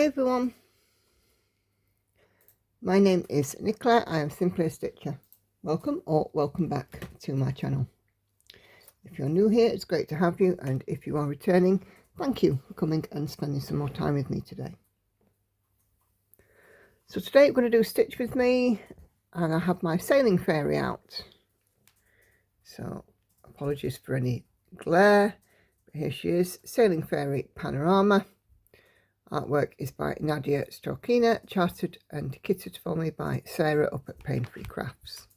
Hi everyone, my name is Nicola. I am simply a stitcher. Welcome or welcome back to my channel. If you're new here, it's great to have you, and if you are returning, thank you for coming and spending some more time with me today. So today we're going to do Stitch With Me, and I have my sailing fairy out. So apologies for any glare, but here she is, Sailing Fairy Panorama. Artwork is by Nadia, Strelkina, charted and kitted for me by Sarah up at Paine Free Crafts.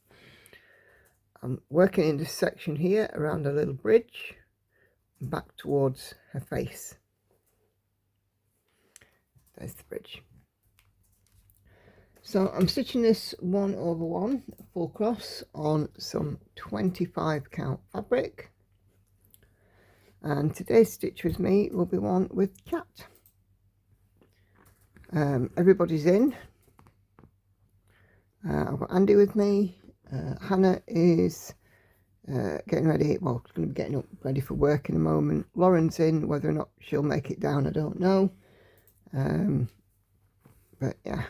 I'm working in this section here around a little bridge back towards her face. There's the bridge. So I'm stitching this 1/1 full cross on some 25 count fabric, and today's Stitch With Me will be one with chat. Everybody's in. I've got Andy with me. Hannah is getting ready. Well, she's going to be getting up ready for work in a moment. Lauren's in. Whether or not she'll make it down, I don't know. But yeah.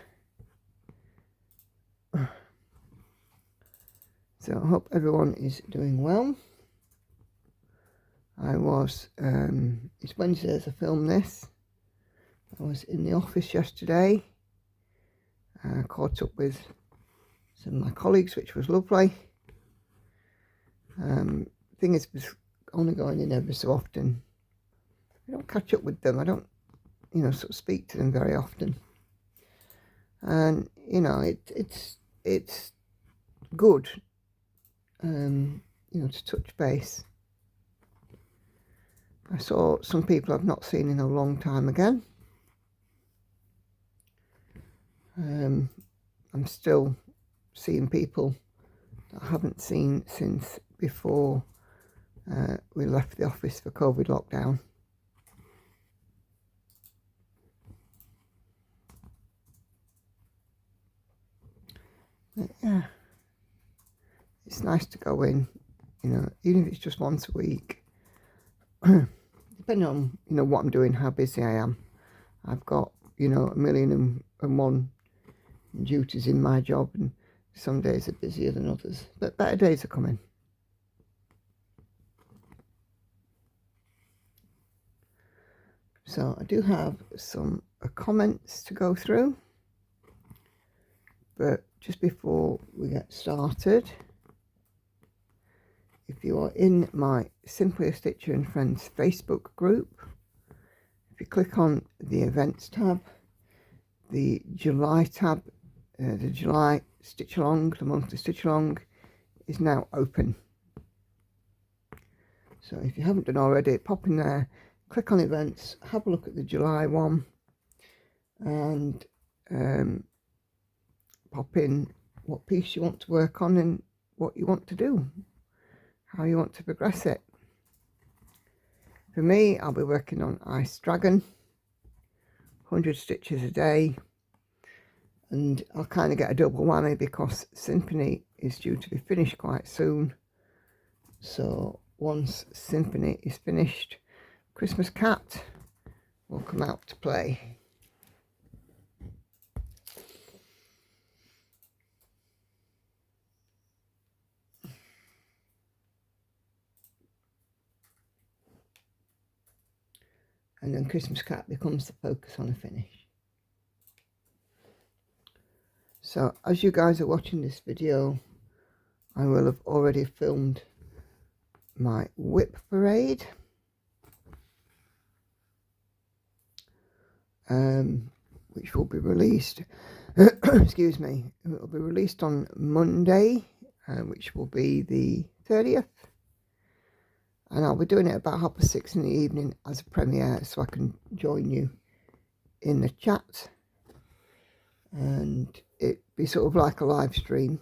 So I hope everyone is doing well. I was, it's Wednesday as I film this. I was in the office yesterday, caught up with some of my colleagues, which was lovely. Thing is, was only going in every so often. I don't catch up with them. I don't, sort of speak to them very often. And it's good, to touch base. I saw some people I've not seen in a long time again. I'm still seeing people that I haven't seen since before we left the office for COVID lockdown. But yeah, it's nice to go in, even if it's just once a week. Depending on, what I'm doing, how busy I am. I've got, a million and one duties in my job, and some days are busier than others, but better days are coming. So I do have some comments to go through, but just before we get started, if you are in my Simply a Stitcher and Friends Facebook group, if you click on the events tab, the July tab, the July Stitch Along, the monthly Stitch Along is now open. So if you haven't done already, pop in there, click on events, have a look at the July one, and pop in what piece you want to work on and what you want to do, how you want to progress it. For me, I'll be working on Ice Dragon, 100 stitches a day. And I'll kind of get a double whammy because Symphony is due to be finished quite soon. So once Symphony is finished, Christmas Cat will come out to play. And then Christmas Cat becomes the focus on a finish. So as you guys are watching this video, I will have already filmed my whip parade, which will be released, excuse me, it will be released on Monday, which will be the 30th. And I'll be doing it about 6:30 in the evening as a premiere, so I can join you in the chat. And it'd be sort of like a live stream,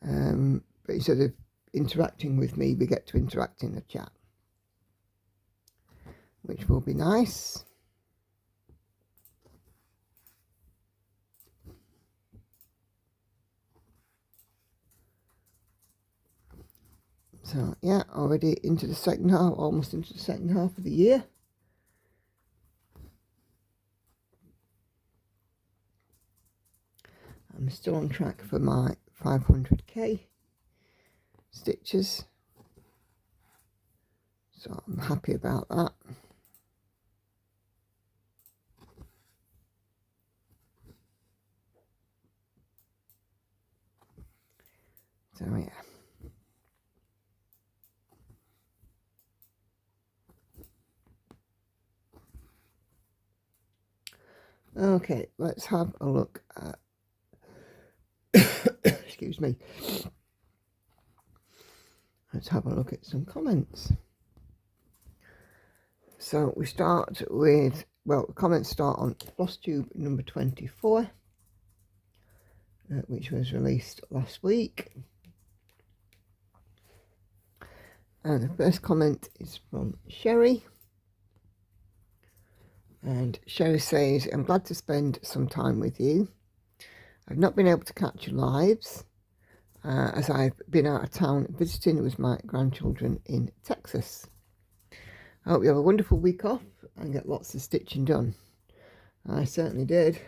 but instead of interacting with me, we get to interact in the chat, which will be nice. So yeah, already into the second half, almost into the second half of the year. I'm still on track for my 500k stitches, so I'm happy about that. So yeah. Okay, let's have a look at excuse me. Let's have a look at some comments. So we start with, well, the comments start on Flosstube number 24, which was released last week. And the first comment is from Sherry. And Sherry says, I'm glad to spend some time with you. I've not been able to catch your lives, as I've been out of town visiting with my grandchildren in Texas. I hope you have a wonderful week off and get lots of stitching done. I certainly did.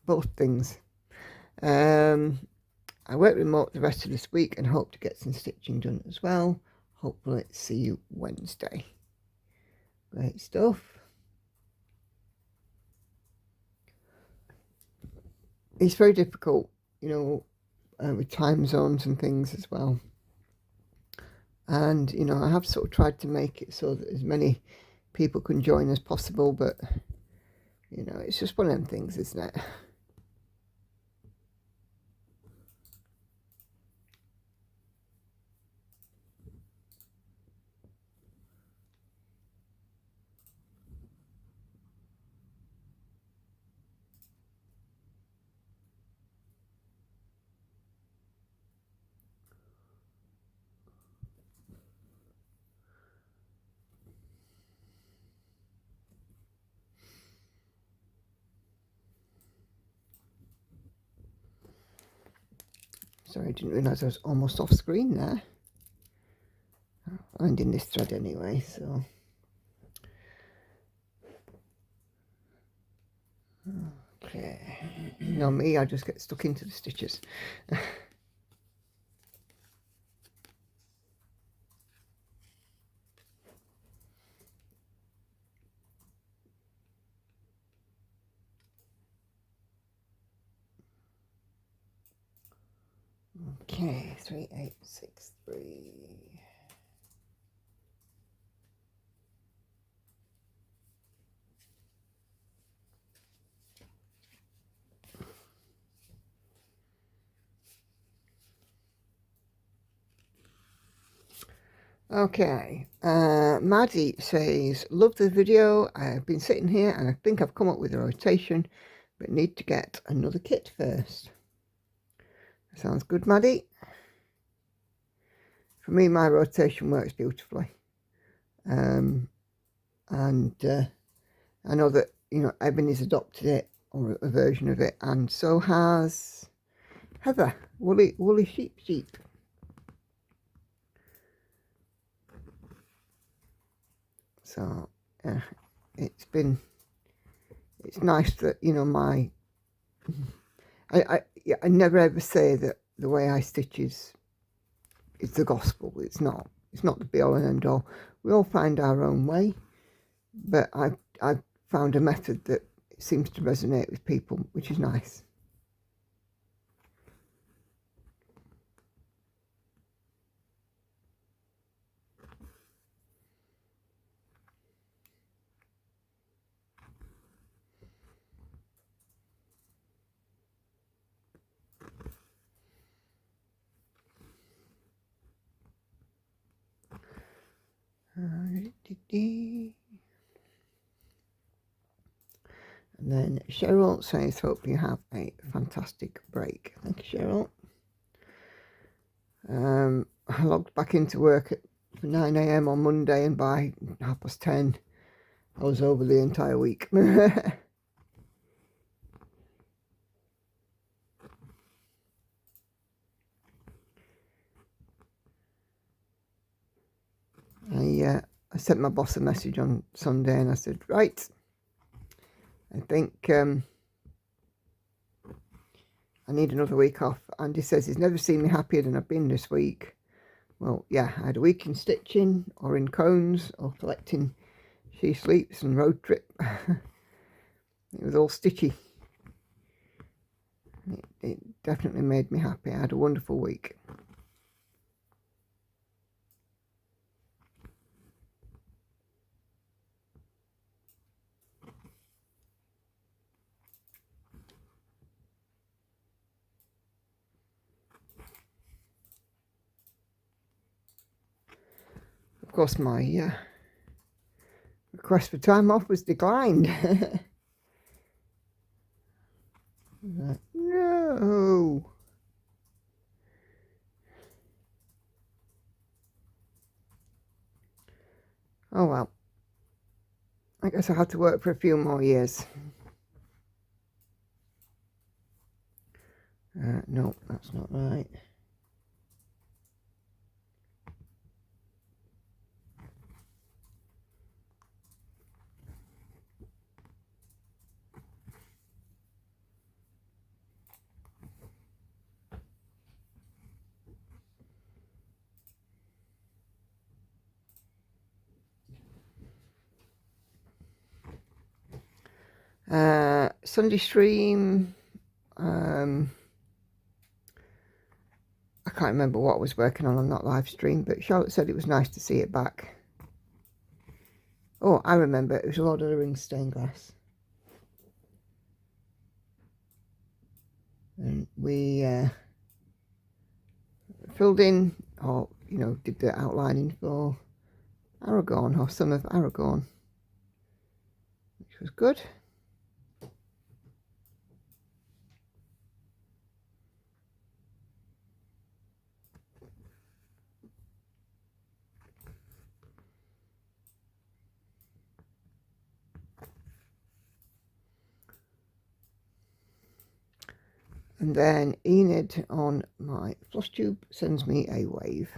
Both things. I work remote the rest of this week and hope to get some stitching done as well. Hopefully see you Wednesday. Great stuff. It's very difficult, you know, with time zones and things as well. And, you know, I have sort of tried to make it so that as many people can join as possible, but, you know, it's just one of them things, isn't it? Sorry, I didn't realise I was almost off screen there. I'm ending this thread anyway, so. Okay. You know me, I just get stuck into the stitches. Okay, 3863. Okay, Maddie says, love the video. I've been sitting here and I think I've come up with a rotation, but need to get another kit first. Sounds good, Maddie. For me, my rotation works beautifully. And I know that, you know, Ebony's adopted it, or a version of it, and so has Heather, Woolly Sheep. So, it's nice that, you know, I never ever say that the way I stitch is the gospel. It's not the be all and end all. We all find our own way, but I've found a method that seems to resonate with people, which is nice. And then Cheryl says, hope you have a fantastic break. Thank you, Cheryl. I logged back into work at 9 AM on Monday, and by 10:30 I was over the entire week. I sent my boss a message on Sunday and I said, right, I think I need another week off. Andy says he's never seen me happier than I've been this week. Well, yeah, I had a week in stitching or in cones or collecting She Sleeps and road trip. It was all stitchy. It definitely made me happy. I had a wonderful week. Of course, my request for time off was declined. No. Oh well. I guess I'll have to work for a few more years. No, that's not right. Sunday stream, I can't remember what I was working on that live stream, but Charlotte said it was nice to see it back. Oh, I remember, it was Lord of the Rings stained glass. And we filled in, or, you know, did the outlining for Aragorn, or Son of Aragorn, which was good. And then Enid on my Flosstube sends me a wave.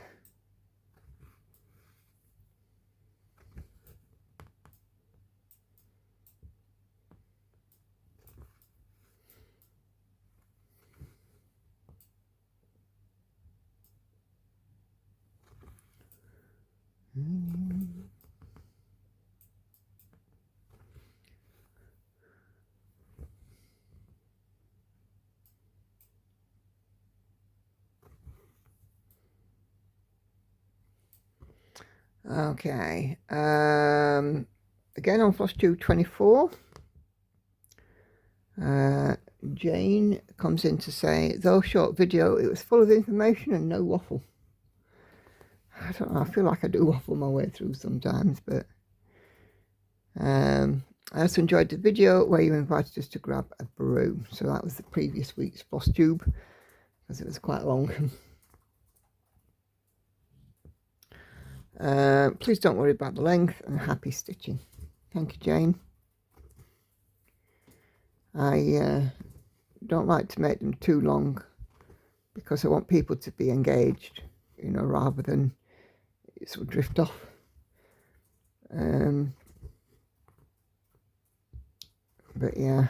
Okay, again on Flosstube 24, Jane comes in to say, though short video, it was full of information and no waffle. I don't know, I feel like I do waffle my way through sometimes, but I also enjoyed the video where you invited us to grab a brew. So that was the previous week's Flosstube, because it was quite long. Please don't worry about the length, and happy stitching. Thank you, Jane. I don't like to make them too long because I want people to be engaged, you know, rather than it sort of drift off. But yeah,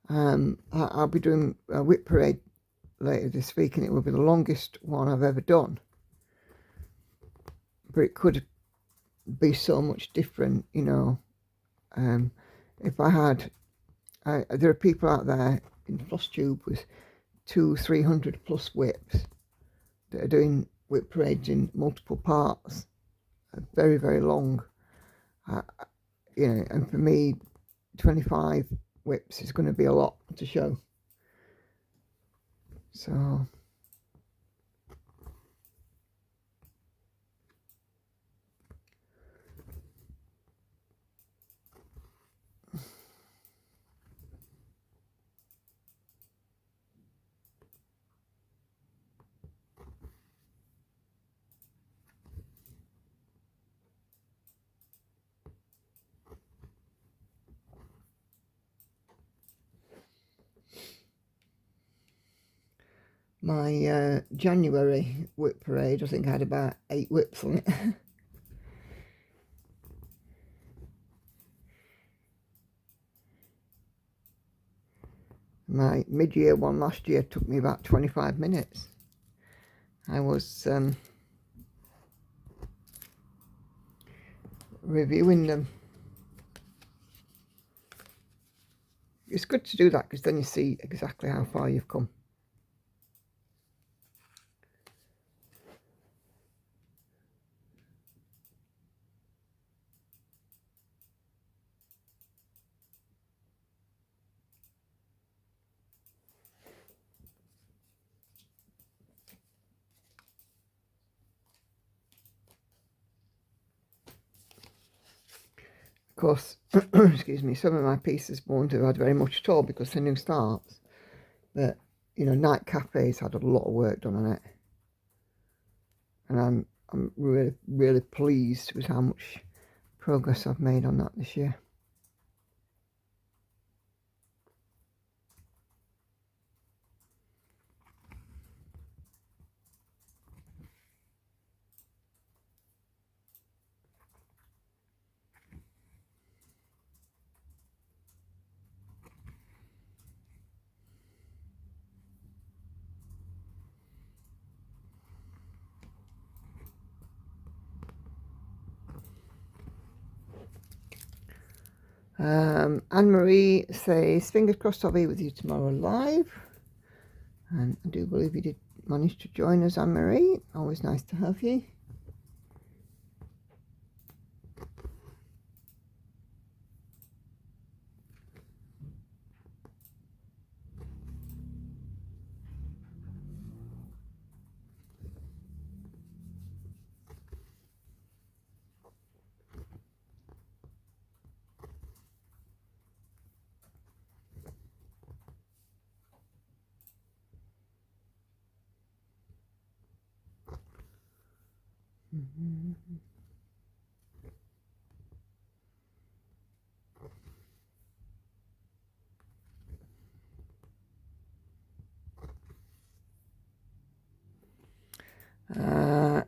I'll be doing a whip parade later this week, and it will be the longest one I've ever done. But it could be so much different, you know. If I had, there are people out there in Flosstube with 200-300 plus whips that are doing whip parades in multiple parts, very, very long. You know, and for me, 25 whips is going to be a lot to show. So my January whip parade, I think I had about 8 whips on it. My mid-year one last year took me about 25 minutes. I was reviewing them. It's good to do that because then you see exactly how far you've come. Of course, excuse me, some of my pieces won't have had very much at all because they're new starts. But, you know, Night Cafe's had a lot of work done on it. And I'm really, really pleased with how much progress I've made on that this year. Anne-Marie says, fingers crossed I'll be with you tomorrow live. And I do believe you did manage to join us, Anne-Marie. Always nice to have you.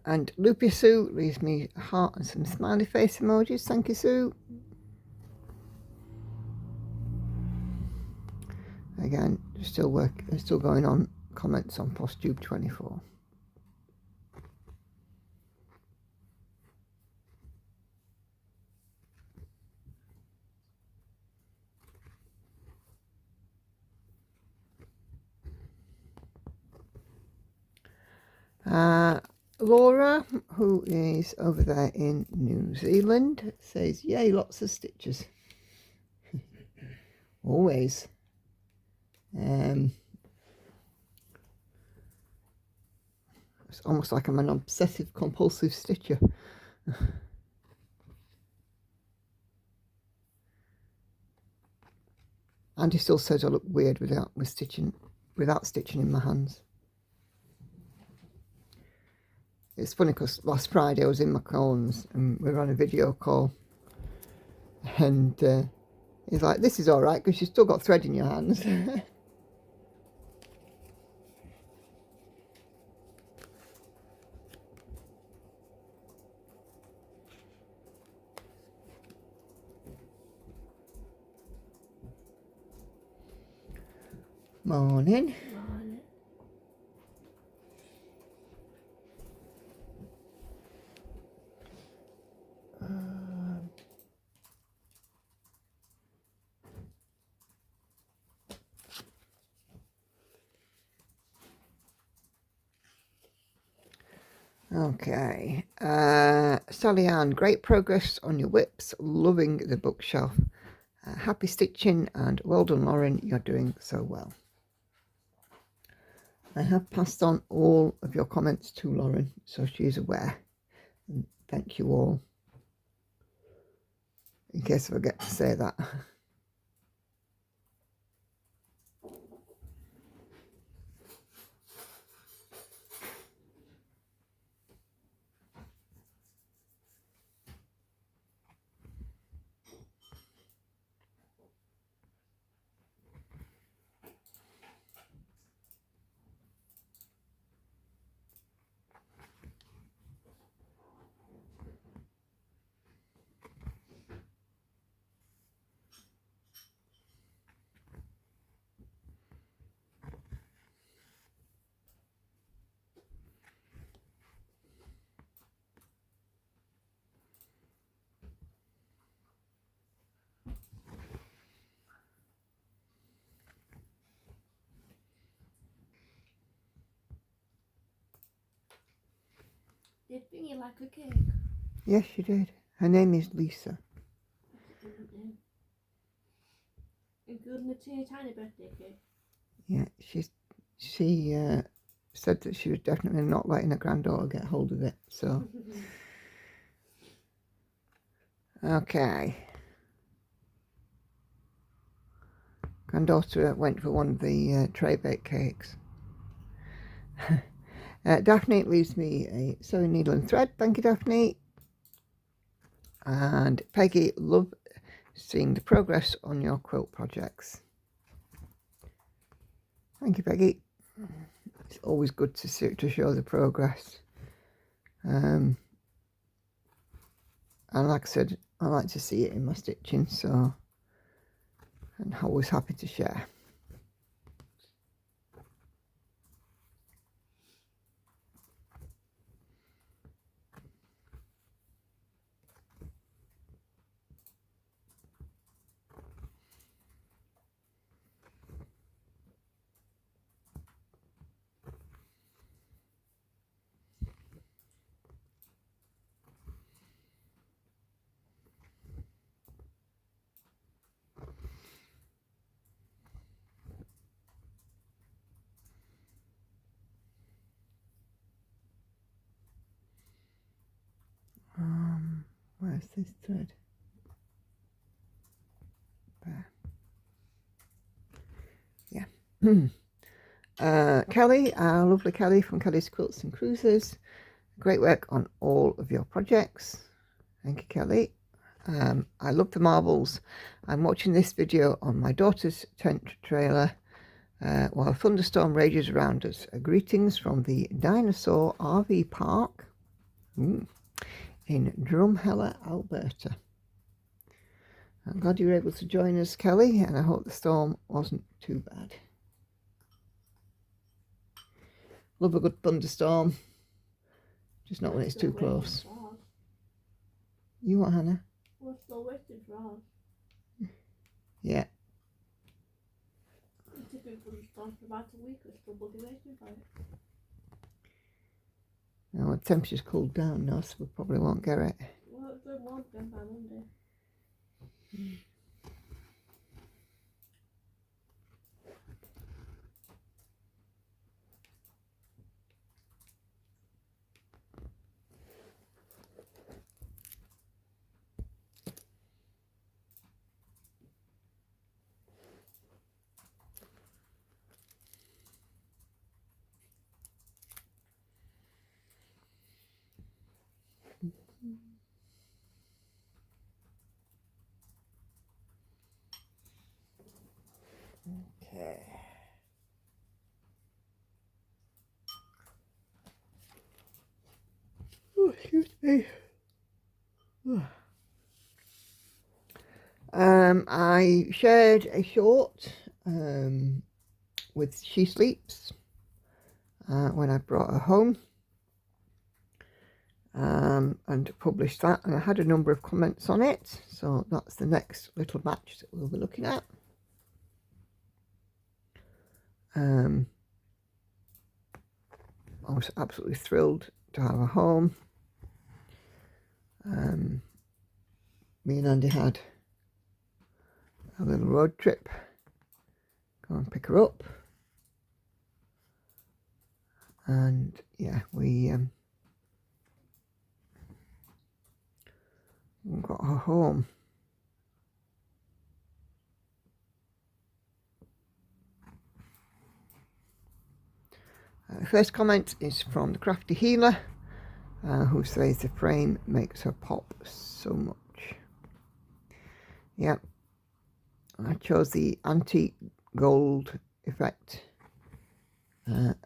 And Loopy Sue leaves me a heart and some smiley face emojis. Thank you, Sue. Again, still going on comments on Flosstube 24. Laura, who is over there in New Zealand, says, yay, lots of stitches. Always. It's almost like I'm an obsessive compulsive stitcher. Andy still says I look weird without stitching in my hands. It's funny because last Friday I was in McCollum's and we were on a video call, and he's like, this is all right because you've still got thread in your hands. Morning. Okay, Sally Ann, great progress on your whips, loving the bookshelf. Happy stitching and well done, Lauren, you're doing so well. I have passed on all of your comments to Lauren, so she's aware. And thank you all, in case I forget to say that. Did Thingy like a cake? Yes, she did. Her name is Lisa. Including a teeny tiny birthday cake. Yeah, she said that she was definitely not letting her granddaughter get hold of it. So, okay. Granddaughter went for one of the tray bake cakes. Daphne leaves me a sewing needle and thread. Thank you, Daphne. And Peggy, love seeing the progress on your quilt projects. Thank you, Peggy. It's always good to show the progress. And like I said, I like to see it in my stitching, so I'm always happy to share. Where's this thread? There. Yeah. Kelly, our lovely Kelly from Kelly's Quilts and Cruises. Great work on all of your projects. Thank you, Kelly. I love the marbles. I'm watching this video on my daughter's tent trailer while a thunderstorm rages around us. Greetings from the Dinosaur RV Park in Drumheller, Alberta. I'm glad you were able to join us, Kelly, and I hope the storm wasn't too bad. Love a good thunderstorm, just not when it's too close. You what, Hannah? We're still waiting for ours. Yeah. It's been thunderstorm for about a week. We're still bloody waiting for it. Now the temperature's cooled down now, so we probably won't get it. Well, it's going warm again by Monday. Okay. Oh, excuse me. I shared a short with She Sleeps when I brought her home and published that, and I had a number of comments on it, so that's the next little batch that we'll be looking at. I was absolutely thrilled to have her home. Me and Andy had a little road trip, go and pick her up, and yeah, we got her home. The first comment is from the Crafty Healer, who says the frame makes her pop so much. Yeah, I chose the antique gold effect,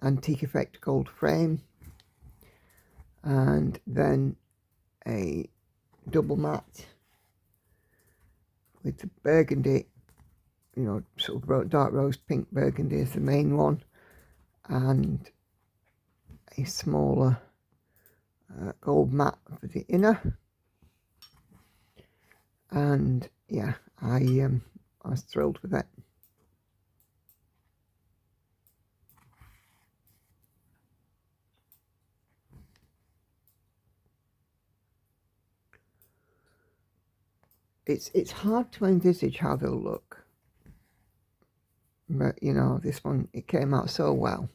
antique effect gold frame, and then a double matte with the burgundy, you know, sort of dark rose pink burgundy is the main one, and a smaller gold matte for the inner. And yeah, I was thrilled with it. it's hard to envisage how they'll look. But, you know, this one, it came out so well.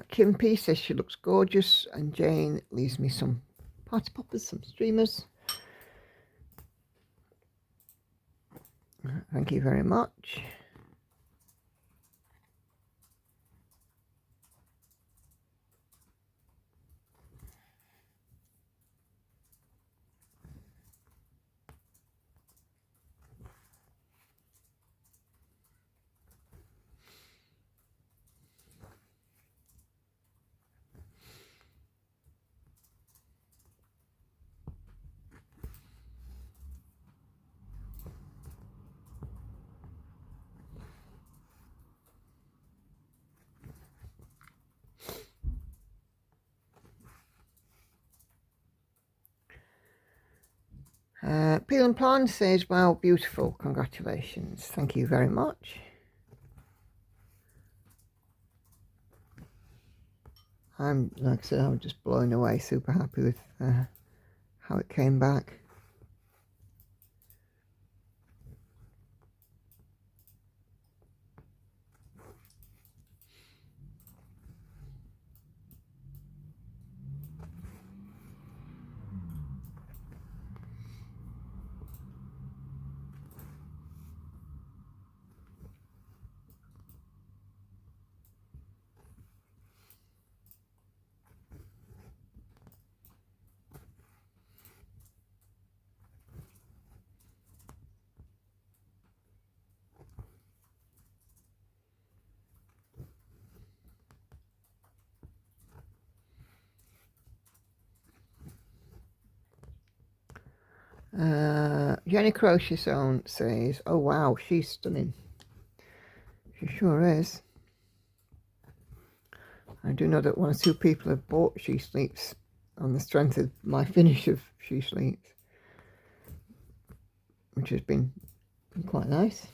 Kim P says she looks gorgeous, and Jane leaves me some party poppers, some streamers. Thank you very much. Peel and Plan says, wow, beautiful, congratulations. Thank you very much. Like I said, I'm just blown away, super happy with how it came back. Jenny Crochet Zone says, oh wow, she's stunning. She sure is. I do know that one or two people have bought She Sleeps on the strength of my finish of She Sleeps, which has been quite nice.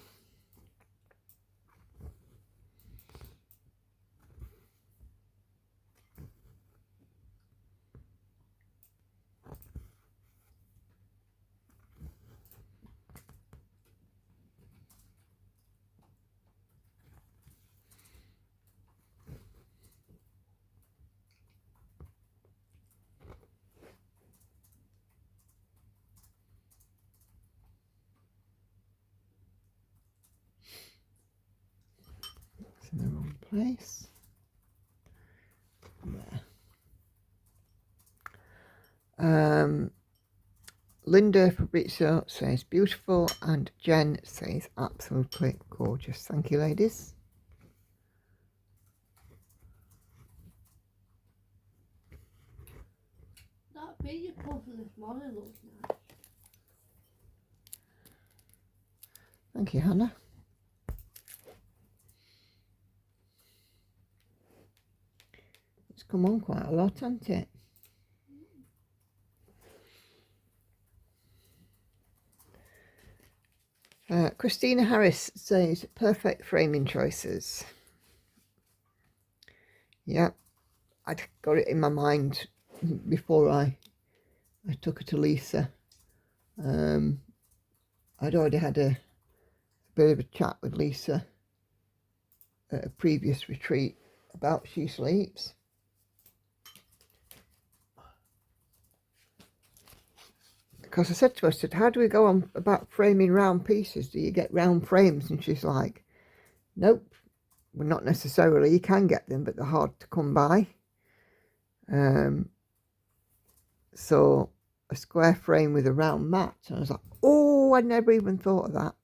In the wrong place. There. Linda Fabrizio says beautiful, and Jen says absolutely gorgeous. Thank you, ladies. That bit you posted this morning looks nice. Thank you, Hannah. It's come on quite a lot, hasn't it? Christina Harris says perfect framing choices. Yeah, I'd got it in my mind before I took her to Lisa. I'd already had a bit of a chat with Lisa at a previous retreat about She Sleeps. Because I said to her, I said, how do we go on about framing round pieces? Do you get round frames? And she's like, nope, well, not necessarily. You can get them, but they're hard to come by. So a square frame with a round mat. And I was like, oh, I never even thought of that.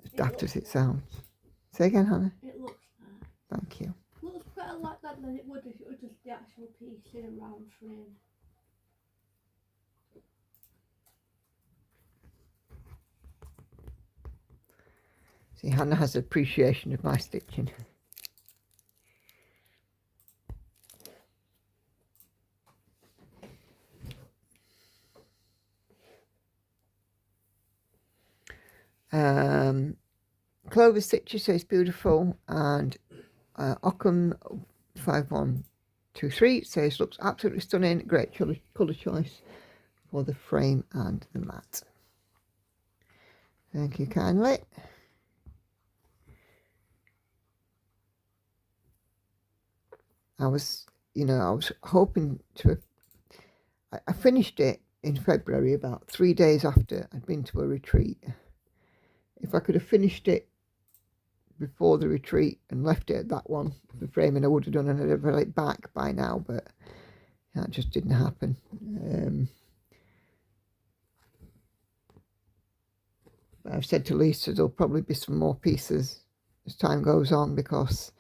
As daft as it sounds. Say again, Hannah. It looks nice. Thank you. It looks better like that than it would if it was just the actual piece in a round frame. See, Hannah has appreciation of my stitching. Clover Stitches says beautiful, and Ockham 5123 says looks absolutely stunning, great colour choice for the frame and the mat. Thank you kindly. I was hoping to, I finished it in February, about 3 days after I'd been to a retreat. If I could have finished it before the retreat and left it at that one, the framing I would have done, and I'd have had it back by now, but that just didn't happen. But I've said to Lisa there'll probably be some more pieces as time goes on, because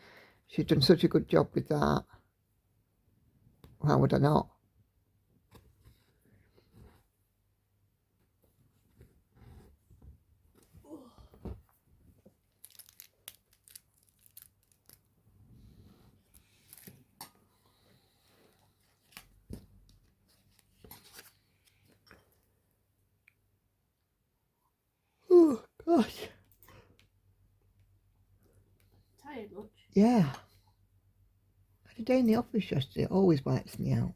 she's done such a good job with that. How would I not? Oh gosh. Tired much? Yeah. I had a day in the office yesterday. It always wipes me out.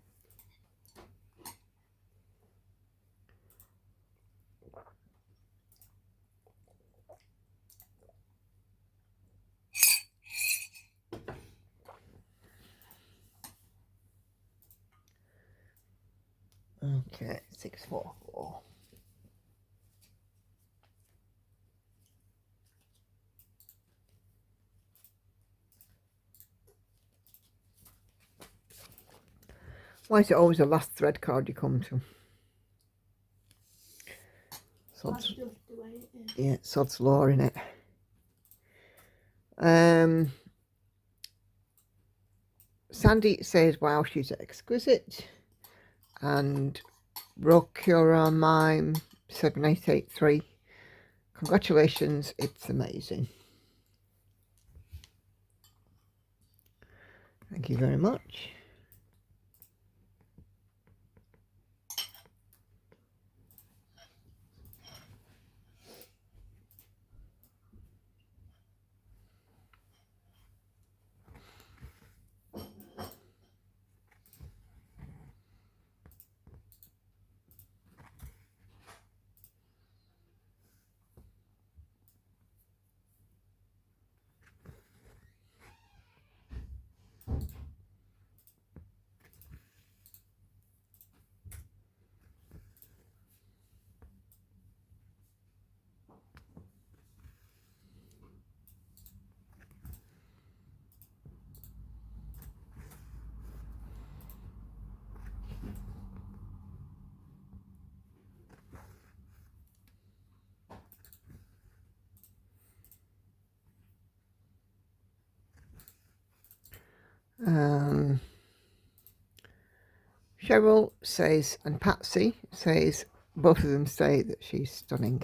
Okay, 644. Why is it always the last thread card you come to? That's just the way it is. Yeah, sod's law in it. Sandy says, wow, she's exquisite. And Rokura Mime 7883. Congratulations, it's amazing. Thank you very much. Cheryl says, and Patsy says, both of them say that she's stunning.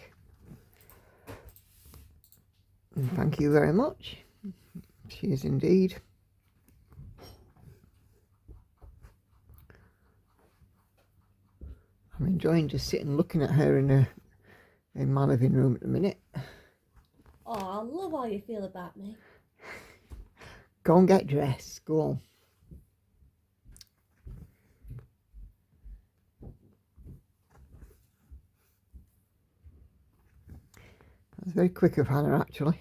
And thank you very much. She is indeed. I'm enjoying just sitting looking at her in my living room at the minute. Oh, I love how you feel about me. Go and get dressed. Go on. That was very quick of Hannah, actually.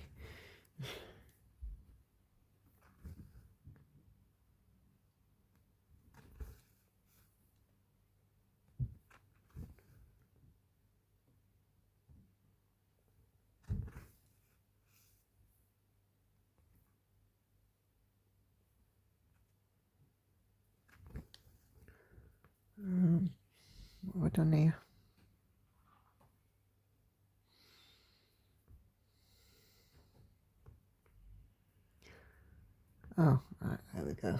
What have I done here? Oh, right, there we go.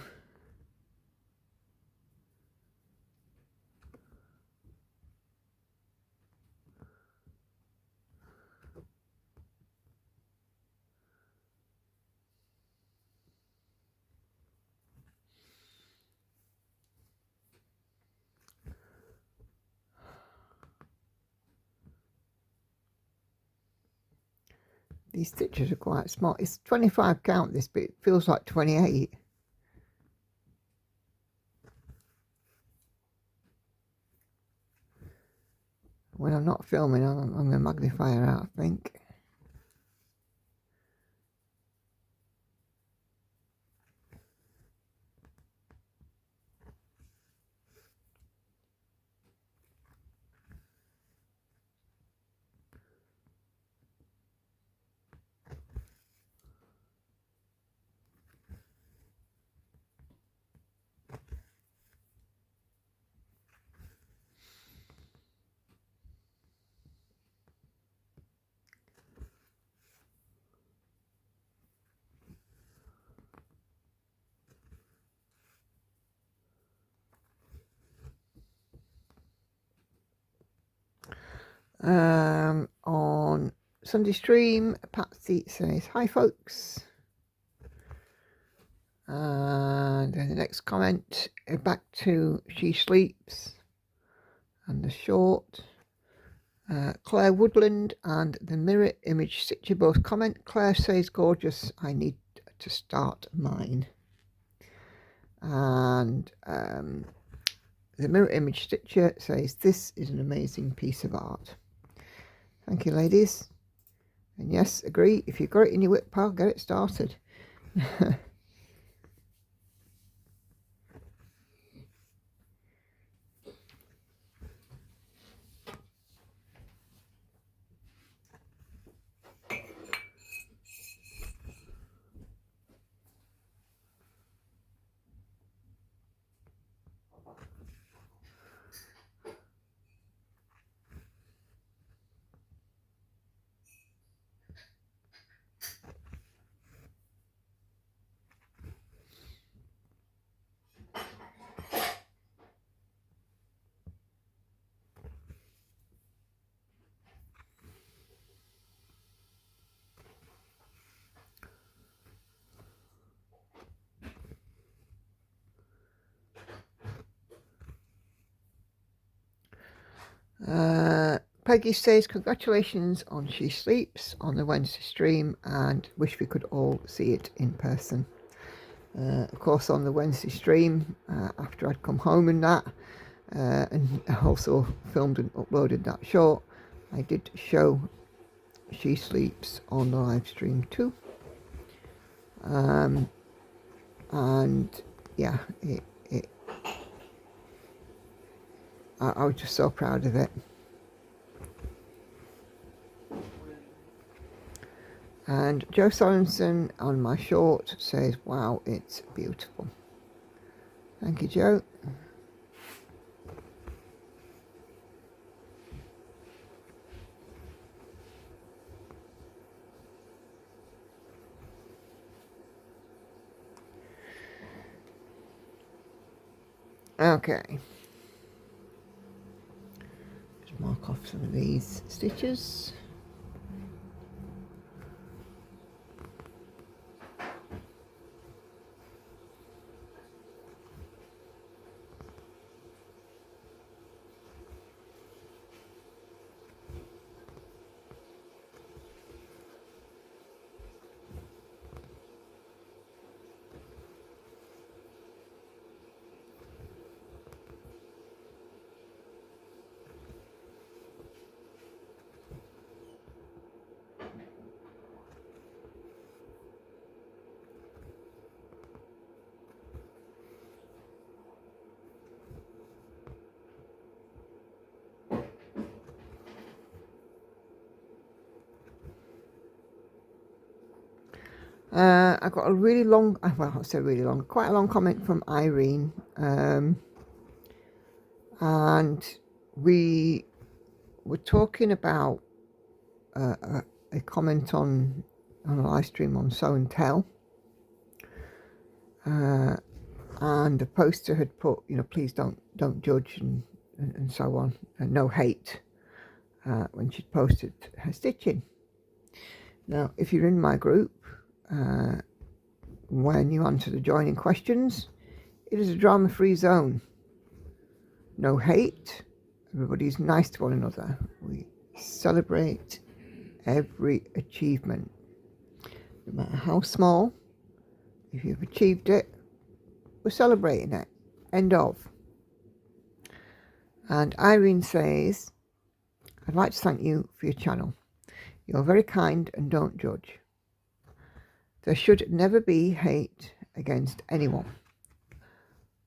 These stitches are quite small. It's 25 count this, but it feels like 28. When I'm not filming, I'm a magnifier out, I think. On Sunday stream, Patsy says, hi folks. And then the next comment, back to She Sleeps and the short. Claire Woodland and the Mirror Image Stitcher both comment. Claire says, gorgeous, I need to start mine. And the Mirror Image Stitcher says, this is an amazing piece of art. Thank you, ladies. And yes, agree, if you've got it in your whip pile, get it started. Peggy says, congratulations on She Sleeps on the Wednesday stream and wish we could all see it in person. Of course, on the Wednesday stream, after I'd come home and that, and also filmed and uploaded that short, I did show She Sleeps on the live stream too. And yeah, I was just so proud of it. And Joe Sorensen on my short says, wow, it's beautiful. Thank you, Joe. Okay. Just mark off some of these stitches. I got a really long, well, I say really long, quite a long comment from Irene, and we were talking about a comment on a live stream on Show and Tell, and the poster had put, you know, please don't judge and so on, and no hate, when she'd posted her stitching. Now, if you're in my group, when you answer the joining questions, it is a drama-free zone. No hate. Everybody's nice to one another. We celebrate every achievement. no matter how small. If you've achieved it, we're celebrating it. End of. And Irene says, I'd like to thank you for your channel. You're very kind and don't judge. There should never be hate against anyone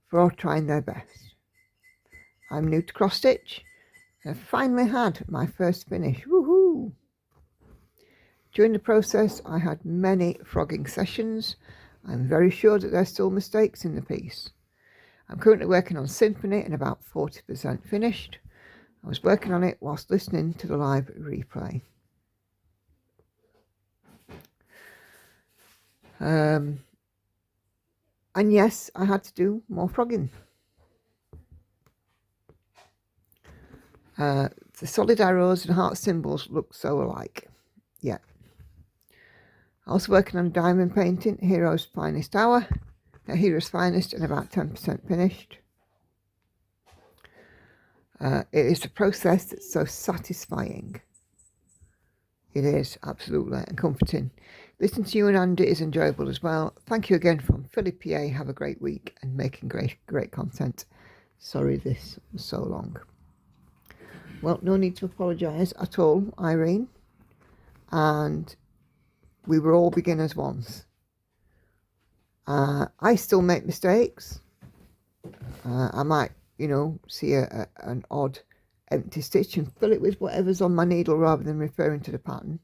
for all trying their best. I'm new to cross stitch and I've finally had my first finish. Woohoo! During the process, I had many frogging sessions. I'm very sure that there's still mistakes in the piece. I'm currently working on Symphony and about 40% finished. I was working on it whilst listening to the live replay. And yes, I had to do more frogging. The solid arrows and heart symbols look so alike. Yeah. Also working on diamond painting, Hero's Finest Hour. Hero's Finest and about 10% finished. It is a process that's so satisfying. It is, absolutely, and comforting. Listening to you and Andy is enjoyable as well. Thank you again from Philly, PA. Have a great week and making great content. Sorry this was so long. Well, no need to apologise at all, Irene. And we were all beginners once. I still make mistakes. I might, see an odd empty stitch and fill it with whatever's on my needle rather than referring to the pattern.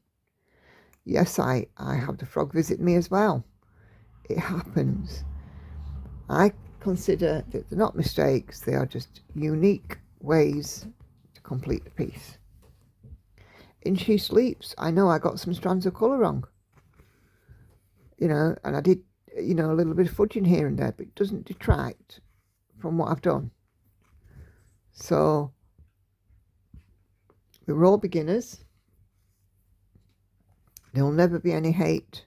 Yes, I have the frog visit me as well. It happens. I consider that they're not mistakes, they are just unique ways to complete the piece. In She Sleeps, I know I got some strands of colour wrong. And I did, a little bit of fudging here and there, but it doesn't detract from what I've done. So, we were all beginners. There will never be any hate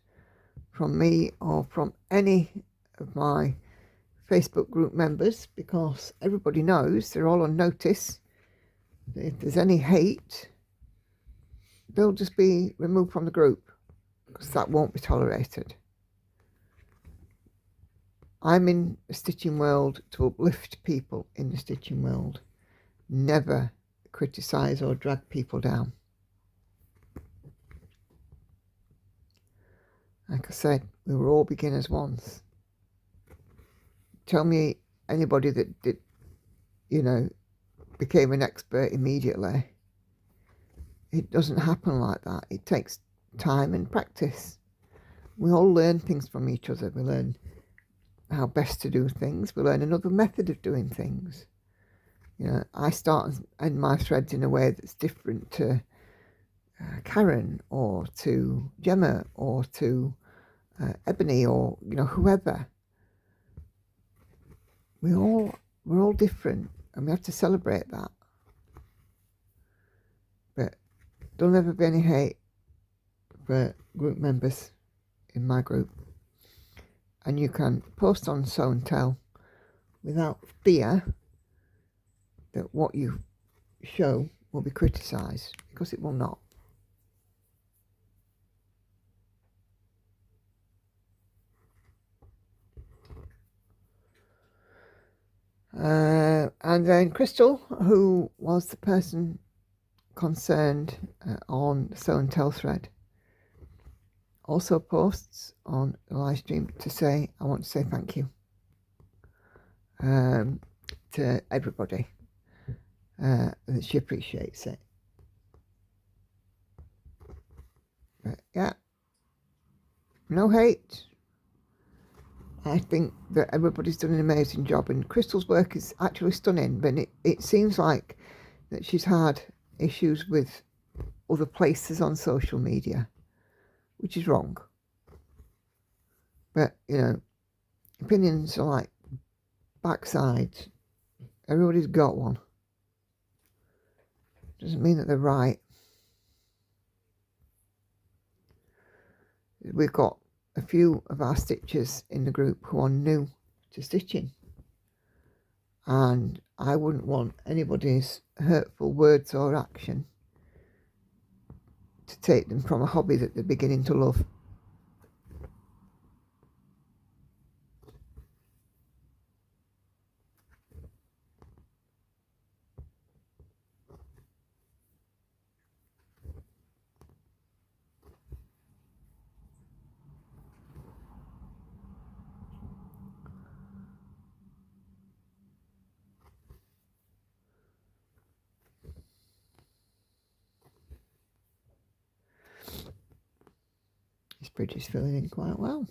from me or from any of my Facebook group members because everybody knows they're all on notice. If there's any hate, they'll just be removed from the group because that won't be tolerated. I'm in the stitching world to uplift people in the stitching world, never criticise or drag people down. Like I said, we were all beginners once. Tell me anybody that did, became an expert immediately. It doesn't happen like that. It takes time and practice. We all learn things from each other. We learn how best to do things. We learn another method of doing things. I start and end my threads in a way that's different to Karen or to Gemma or to Ebony or whoever. We're all different and we have to celebrate that. But there'll never be any hate for group members in my group. And you can post on Sew and Tell without fear that what you show will be criticised, because it will not. And then Crystal, who was the person concerned on the Sew and Tell thread, also posts on the live stream to say, I want to say thank you to everybody. That she appreciates it. But yeah, no hate. I think that everybody's done an amazing job, and Crystal's work is actually stunning, but it seems like that she's had issues with other places on social media, which is wrong. But, opinions are like backsides. Everybody's got one. Doesn't mean that they're right. We've got a few of our stitchers in the group who are new to stitching, and I wouldn't want anybody's hurtful words or action to take them from a hobby that they're beginning to love. bridge is filling in quite well.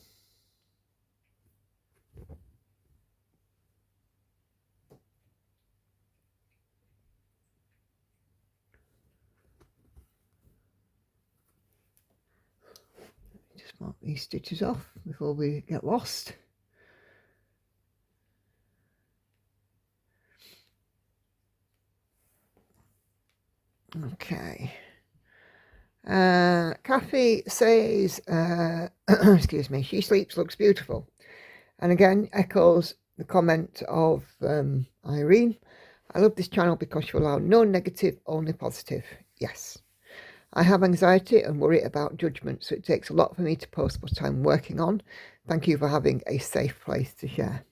Just mark these stitches off before we get lost. Okay. Kathy says, excuse me, she sleeps, looks beautiful. And again, echoes the comment of Irene. I love this channel because you allow no negative, only positive. Yes. I have anxiety and worry about judgment, so it takes a lot for me to post what I'm working on. Thank you for having a safe place to share.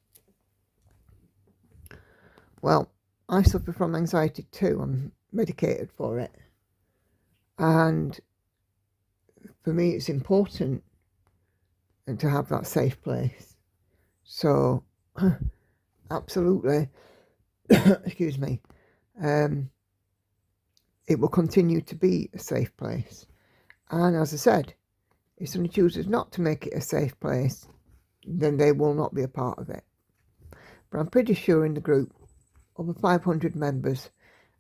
Well, I suffer from anxiety too. I'm medicated for it. And for me, it's important to have that safe place. So, absolutely, excuse me, it will continue to be a safe place. And as I said, if somebody chooses not to make it a safe place, then they will not be a part of it. But I'm pretty sure in the group, over 500 members,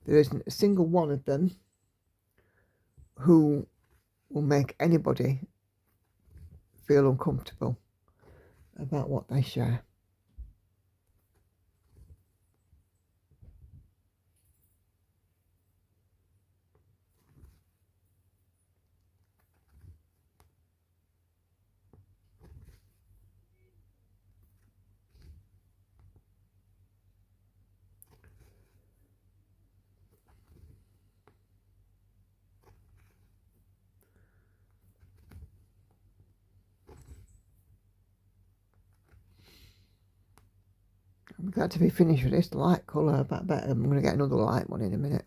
there isn't a single one of them who will make anybody feel uncomfortable about what they share. I'm glad to be finished with this light colour, but I bet I'm going to get another light one in a minute.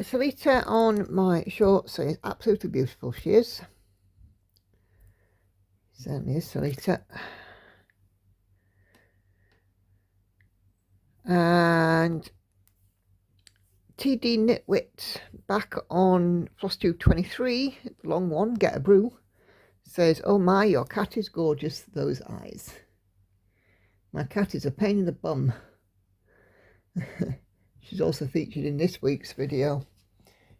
Salita on my short says absolutely beautiful. She is. Certainly is, Salita. And TD Nitwit back on Flosstube 23, the long one, Get a Brew, says, oh my, your cat is gorgeous, those eyes. My cat is a pain in the bum. She's also featured in this week's video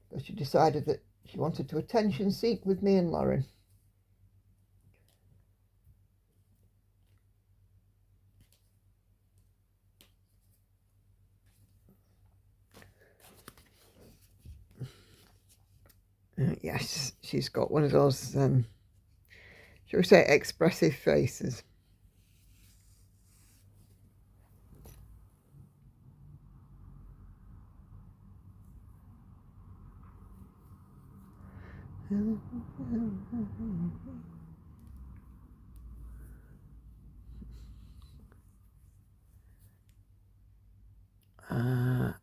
because she decided that she wanted to attention seek with me and Lauren. Yes, she's got one of those, shall we say, expressive faces.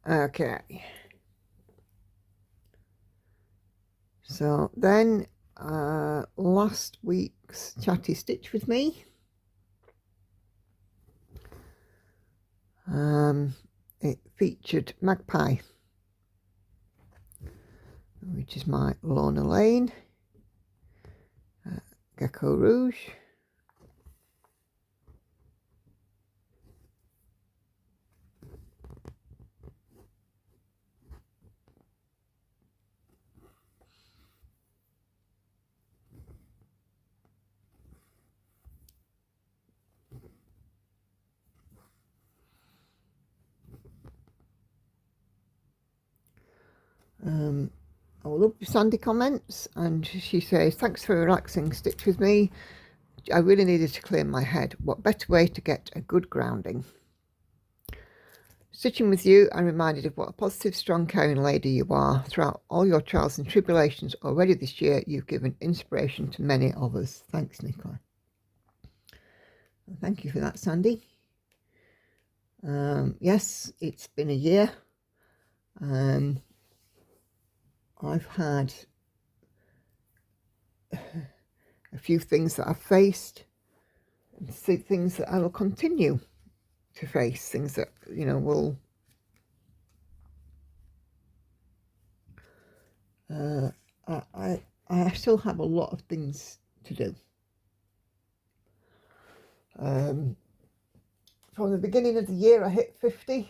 Okay. So then, last week's Chatty Stitch with me. It featured Magpie, which is my Lorna Laine, Geckorouge, I love Sandy comments, and she says, thanks for a relaxing stitch with me. I really needed to clear my head. What better way to get a good grounding? Stitching with you, I'm reminded of what a positive, strong, caring lady you are. Throughout all your trials and tribulations already this year, you've given inspiration to many of us. Thanks, Nicola. Thank you for that, Sandy. Yes, it's been a year. I've had a few things that I've faced, and things that I will continue to face, things that, you know, will I still have a lot of things to do. From the beginning of the year I hit 50.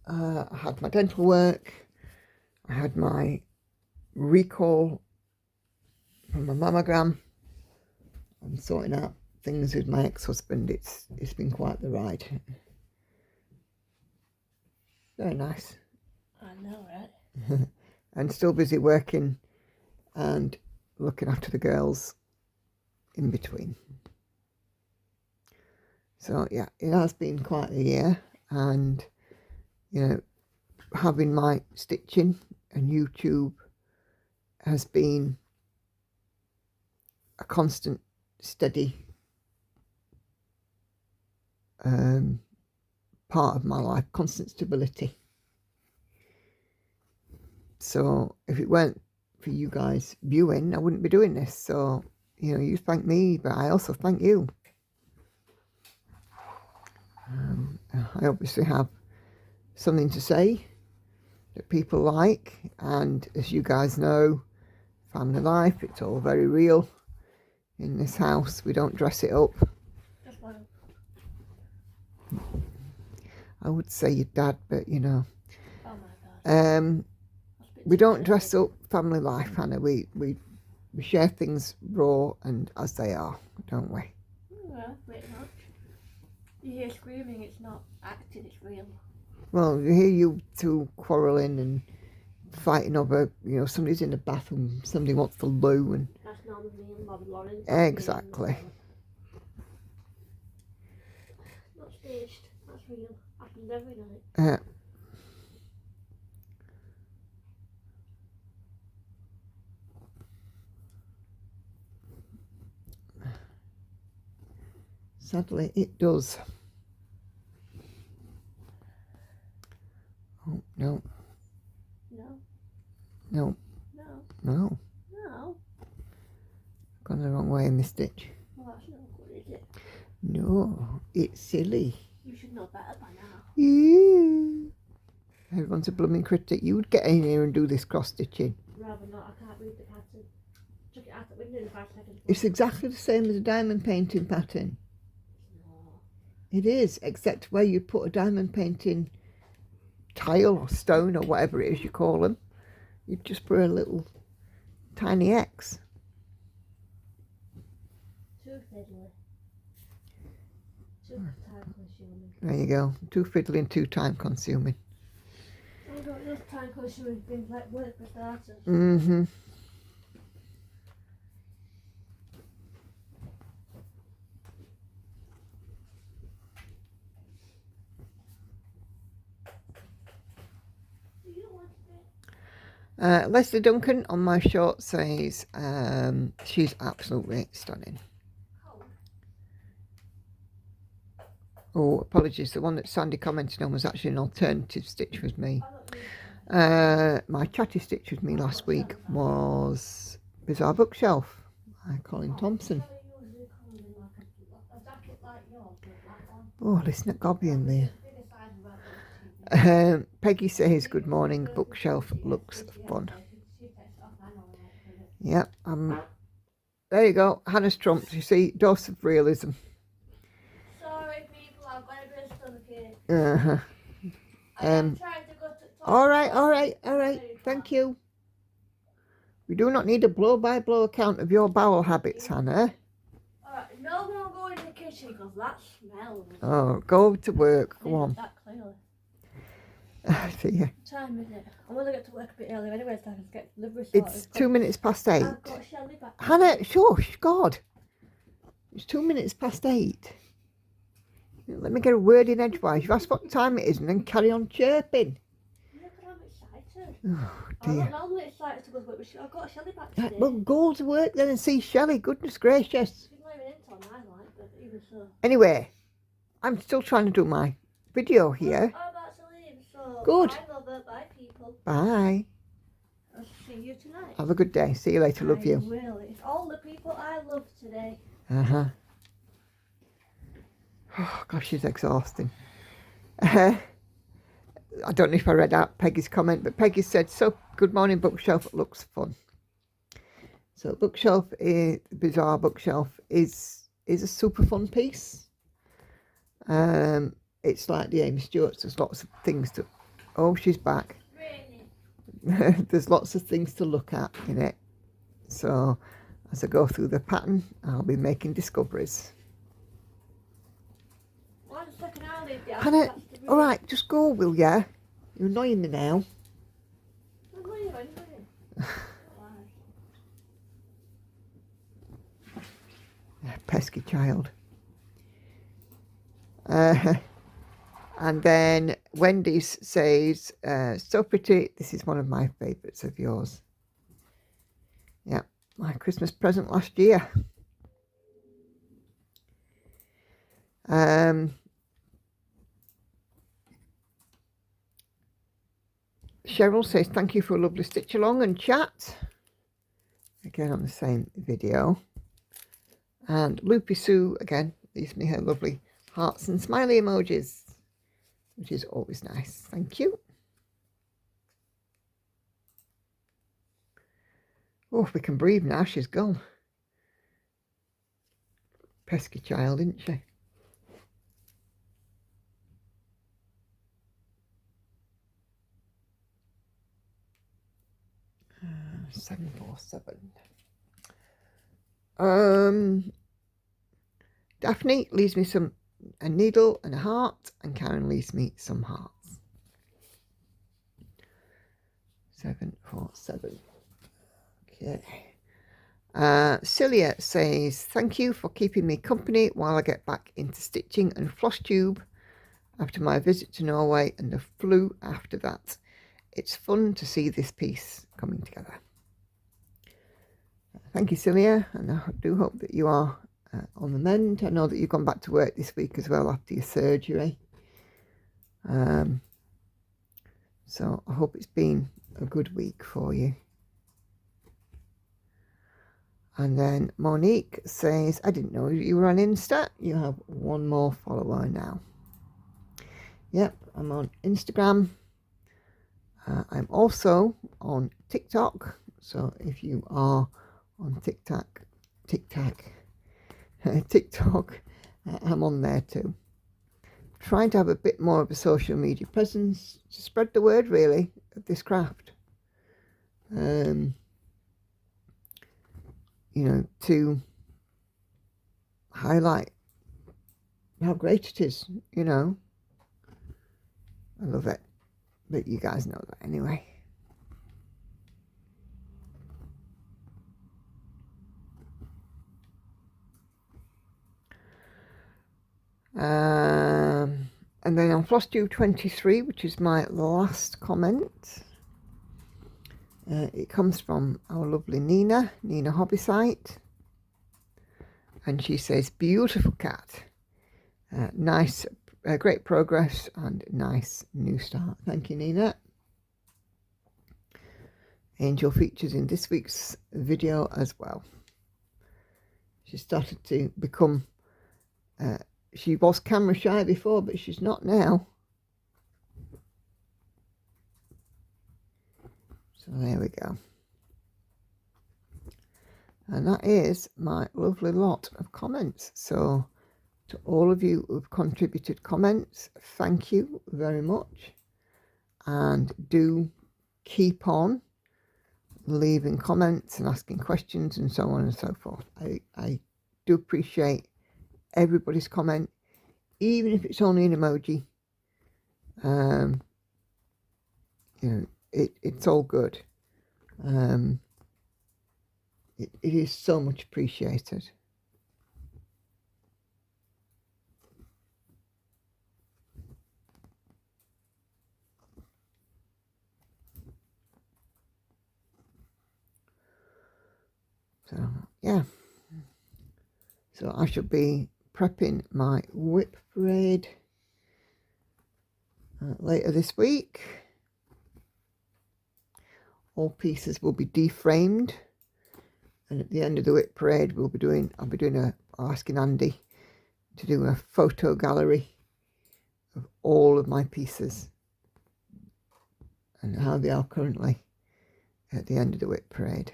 I had my dental work, I had my recall from my mammogram. I'm sorting out things with my ex-husband. It's been quite the ride. Very nice. I know, right? And still busy working and looking after the girls in between. So yeah, it has been quite a year, and you know, having my stitching and YouTube has been a constant, steady part of my life, constant stability. So if it weren't for you guys viewing, I wouldn't be doing this. So, you know, you thank me, but I also thank you. I obviously have something to say that people like, and as you guys know, family life, it's all very real in this house. We don't dress it up. Just one. I would say your dad, but you know. Oh my God. We don't dress up family life, Hannah. We share things raw and as they are, don't we? Yeah, pretty much. You hear screaming, it's not acting, it's real. Well, you hear you two quarrelling and fighting over, you know, somebody's in the bathroom, somebody wants the loo, and That's normally me and Bob Lawrence. exactly. Not staged, that's real. Happens every night. Sadly, it does. Oh, no. No. No. No. No. No. Gone the wrong way in this stitch. Well, that's not good, is it? No, it's silly. You should know better by now. Yeah. Everyone's a blooming critic. You would get in here and do this cross stitching. Rather not, I can't read the pattern. Took it out the window in 5 seconds. It's exactly the same as a diamond painting pattern. No. It is, except where you put a diamond painting tile or stone or whatever it is you call them. You just put a little tiny X. Too fiddly. Too time consuming. There you go. Too fiddly and too time consuming. I got enough time consuming things like work for starters. Mm-hmm. Leslie Duncan on my short says she's absolutely stunning. Oh, apologies. The one that Sandy commented on was actually an alternative stitch with me. My chatty stitch with me last week was Bizarre Bookshelf by Colin Thompson. Oh, listen at Gobby in there. Peggy says, good morning, bookshelf looks fun. Yeah, there you go, Hannah's trumped, you see, dose of realism. Sorry people, I've got a bit of stomach ache. Uh-huh. I'm trying to go to Alright, thank you. We do not need a blow-by-blow account of your bowel habits, Hannah. Alright, no more going in the kitchen because that smells. Oh, go to work, go on. That clearly. Dear. Time is it? I'm going to get to work a bit earlier anyway so I can get delivery sorted. It's 2 minutes past 8. I've got Shelley back. Hannah, shush, God. It's 2 minutes past 8. Let me get a word in edgewise. You've asked what time it is and then carry on chirping. Yeah, but I'm excited. Oh, I'm dear. not normally excited to go to work, but I've got Shelley back today. Well, go to work then and see Shelley. Goodness gracious. She's not even in till 9, like, leaving, so. Anyway, I'm still trying to do my video here. I'm about to leave, so. Good. Bye, lover. Bye, people. Bye. I'll see you tonight. Have a good day. See you later. Love you. I will. It's all the people I love today. Uh-huh. Oh, gosh, she's exhausting. I don't know if I read out Peggy's comment, but Peggy said, so good morning, bookshelf. It looks fun. So bookshelf, bizarre bookshelf, is a super fun piece. It's like the Amy Stewart's. There's lots of things to... Oh, she's back. Really? There's lots of things to look at in it. So as I go through the pattern, I'll be making discoveries. 1 second, I'll leave the Hannah, all right, just go, will ya? You're annoying me now. I'm not even annoying. Pesky child. And then Wendy's says, so pretty. This is one of my favourites of yours. Yeah, my Christmas present last year. Cheryl says, thank you for a lovely stitch along and chat. Again on the same video. And Loopy Sue, again, leaves me her lovely hearts and smiley emojis, which is always nice. Thank you. Oh, we can breathe now. She's gone. Pesky child, isn't she? 747. Daphne leaves me a needle and a heart, and Karen leaves me some hearts. 747. Okay. Celia says, thank you for keeping me company while I get back into stitching and Flosstube after my visit to Norway and the flu after that. It's fun to see this piece coming together. Thank you, Celia, and I do hope that you are on the mend. I know that you've gone back to work this week as well after your surgery. So I hope it's been a good week for you. And then Monique says, I didn't know you were on Insta. You have one more follower now. Yep, I'm on Instagram. I'm also on TikTok. So if you are on TikTok, I'm on there too. Trying to have a bit more of a social media presence to spread the word, really, of this craft. You know, to highlight how great it is, you know. I love it, but you guys know that anyway. And then on Flosstube 23, which is my last comment, it comes from our lovely Nina Hobbysite, and she says, beautiful cat, nice, great progress and nice new start. Thank you, Nina. Angel features in this week's video as well. She started to become, she was camera shy before, but she's not now. So there we go. And that is my lovely lot of comments. So to all of you who've contributed comments, thank you very much. And do keep on leaving comments and asking questions and so on and so forth. I do appreciate everybody's comment, even if it's only an emoji. You know, it's all good. It is so much appreciated. So yeah, so I shall be prepping my whip parade later this week. All pieces will be deframed, and at the end of the whip parade I'll be asking Andy to do a photo gallery of all of my pieces and how they are currently at the end of the whip parade.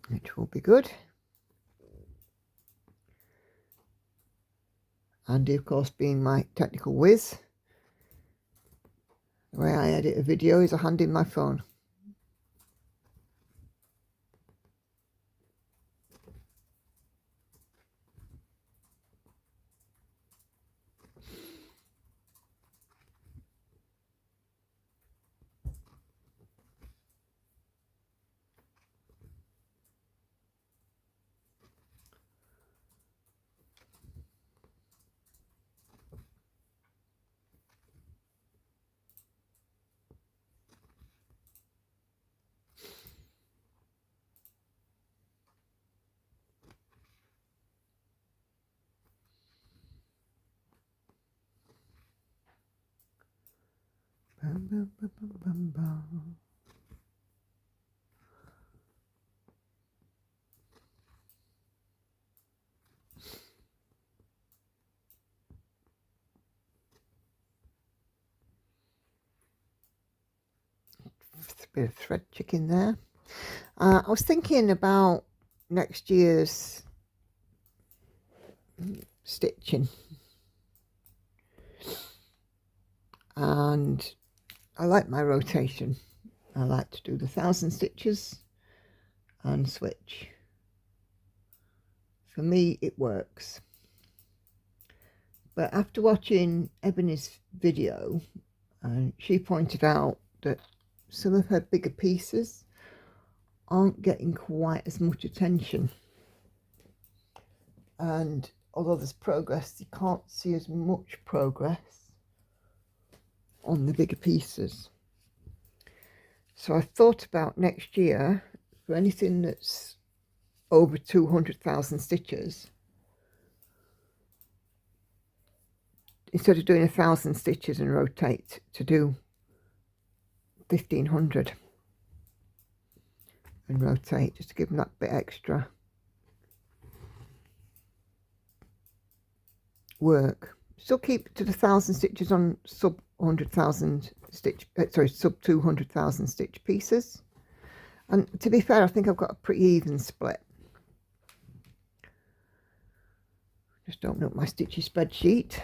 Which will be good. Andy, of course, being my technical whiz. The way I edit a video is a hand in my phone. Bum, bum, bum, bum, bum, bum. Just a bit of thread chicken there. I was thinking about next year's stitching, and I like my rotation. I like to do the 1,000 stitches and switch. For me it works. But after watching Ebony's video, she pointed out that some of her bigger pieces aren't getting quite as much attention, and although there's progress, you can't see as much progress on the bigger pieces. So I thought about next year, for anything that's over 200,000 stitches, instead of doing 1,000 stitches and rotate, to do 1,500 and rotate, just to give them that bit extra work. Still keep to the 1,000 stitches on sub 100,000 stitch, sub 200,000 stitch pieces. And to be fair, I think I've got a pretty even split. Just open up my stitchy spreadsheet.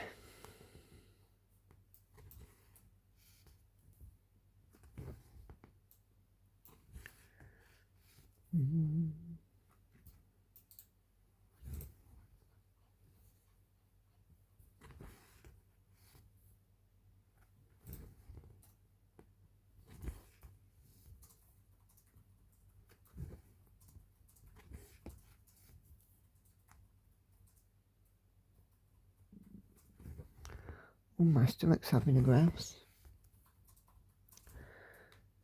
Oh, my stomach's having a grouse.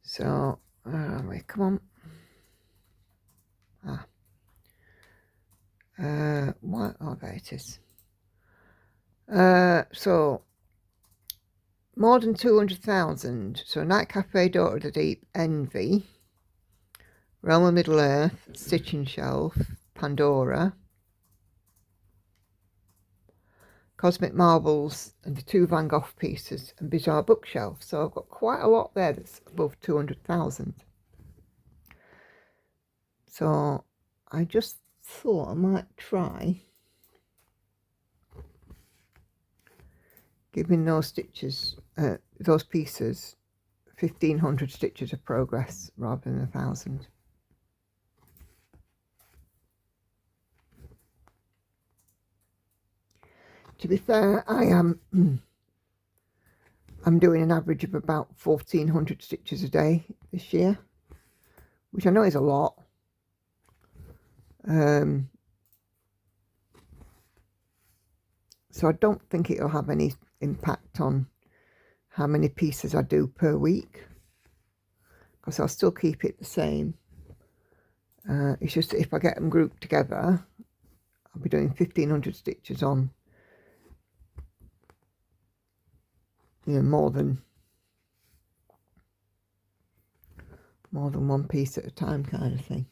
So, where are we? Come on. What? Oh, there it is. So, more than 200,000. So, Night Cafe, Daughter of the Deep, Envy, Realm of Middle Earth, Stitching Shelf, Pandora, Cosmic Marbles, and the 2 Van Gogh pieces, and Bizarre Bookshelf. So I've got quite a lot there that's above 200,000. So I just thought I might try giving those stitches, those pieces, 1,500 stitches of progress rather than 1,000. To be fair, I'm doing an average of about 1,400 stitches a day this year, which I know is a lot. So I don't think it'll have any impact on how many pieces I do per week, because I'll still keep it the same It's just that if I get them grouped together, I'll be doing 1500 stitches on, you know, more than one piece at a time kind of thing.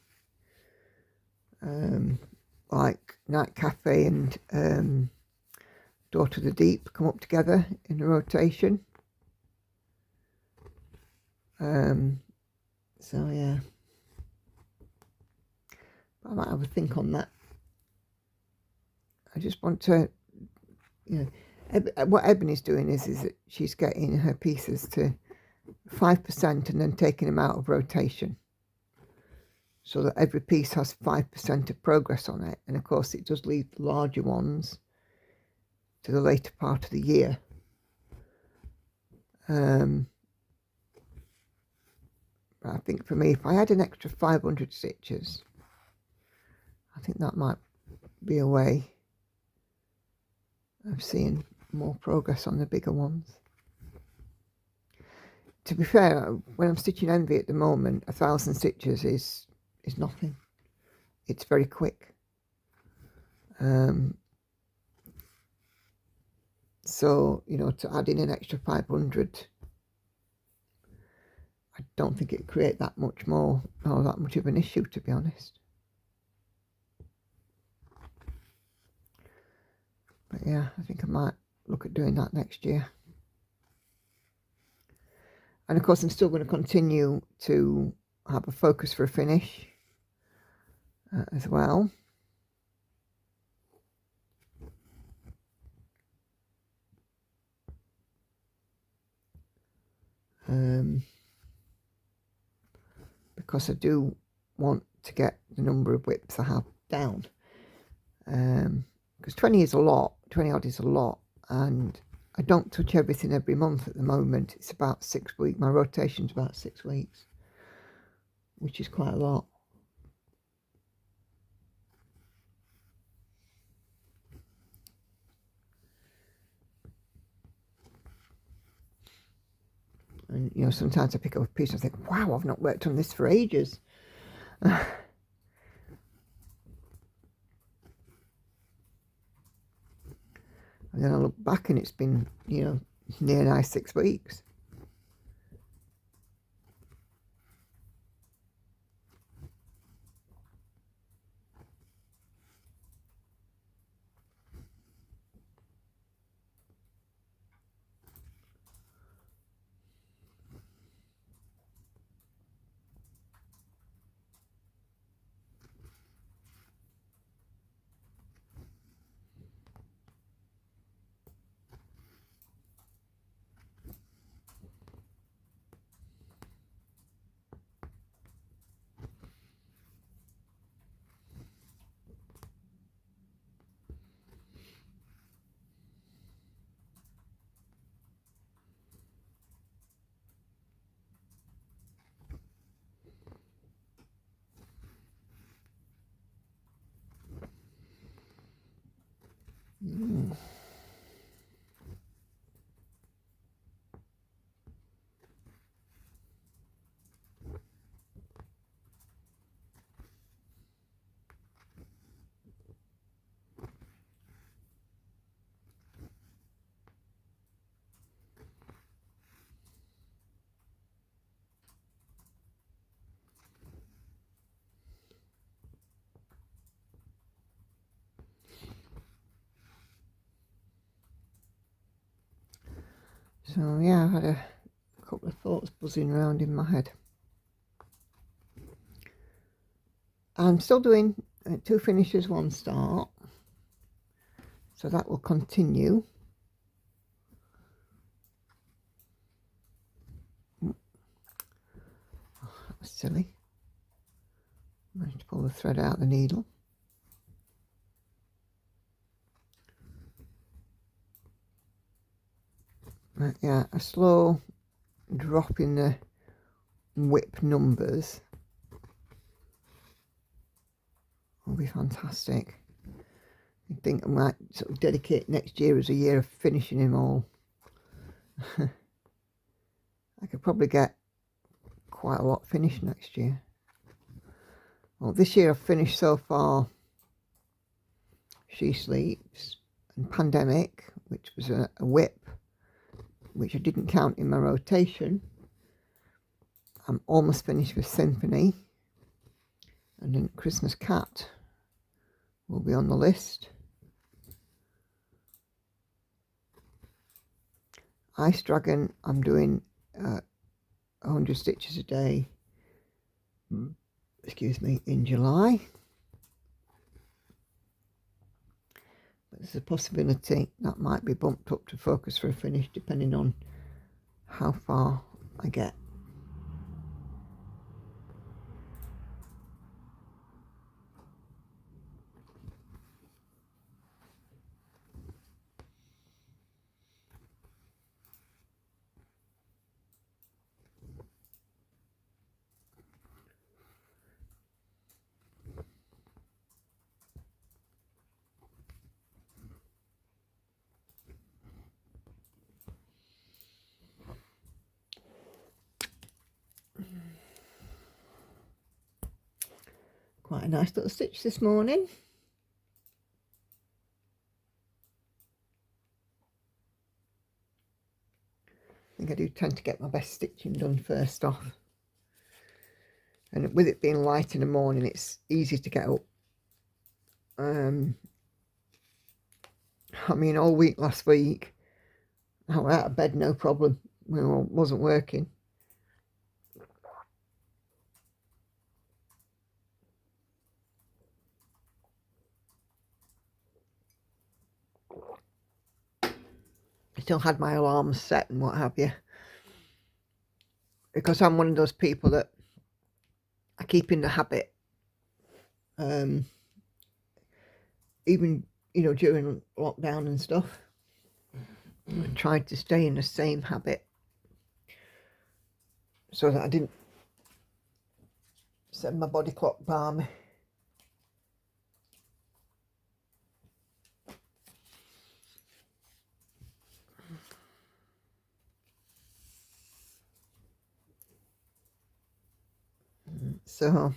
Like Night Cafe and Door to the Deep come up together in a rotation. So yeah, I might have a think on that. I just want to, you know, what Ebony's doing is that she's getting her pieces to 5% and then taking them out of rotation, so that every piece has 5% of progress on it. And of course it does leave the larger ones to the later part of the year. But I think for me, if I had an extra 500 stitches, I think that might be a way of seeing more progress on the bigger ones. To be fair, when I'm stitching Envy at the moment, 1,000 stitches is nothing. It's very quick. So, you know, to add in an extra 500, I don't think it'd create that much more, or that much of an issue, to be honest. But yeah, I think I might look at doing that next year. And of course I'm still going to continue to have a focus for a finish as well. Because I do want to get the number of whips I have down. Because 20 is a lot, 20 odd is a lot, and I don't touch everything every month at the moment. It's about 6 weeks. My rotation's about 6 weeks, which is quite a lot. And, you know, sometimes I pick up a piece and I think, wow, I've not worked on this for ages. And then I look back and it's been, you know, near nigh 6 weeks. So yeah, I had a couple of thoughts buzzing around in my head. I'm still doing 2 finishes, 1 start, so that will continue. Oh, that was silly. Managed to pull the thread out of the needle. But yeah, a slow drop in the whip numbers will be fantastic. I think I might sort of dedicate next year as a year of finishing him all. I could probably get quite a lot finished next year. Well, this year I've finished so far She Sleeps and Pandemic, which was a whip, which I didn't count in my rotation. I'm almost finished with Symphony, and then Christmas Cat will be on the list. Ice Dragon, I'm doing 100 stitches a day, excuse me, in July. But there's a possibility that might be bumped up to Focus for a Finish, depending on how far I get. Quite a nice little stitch this morning. I think I do tend to get my best stitching done first off. And with it being light in the morning, it's easy to get up. I mean, all week last week, I was out of bed no problem when I wasn't working. I still had my alarms set and what have you, because I'm one of those people that I keep in the habit, even, you know, during lockdown and stuff, I tried to stay in the same habit so that I didn't set my body clock by me. So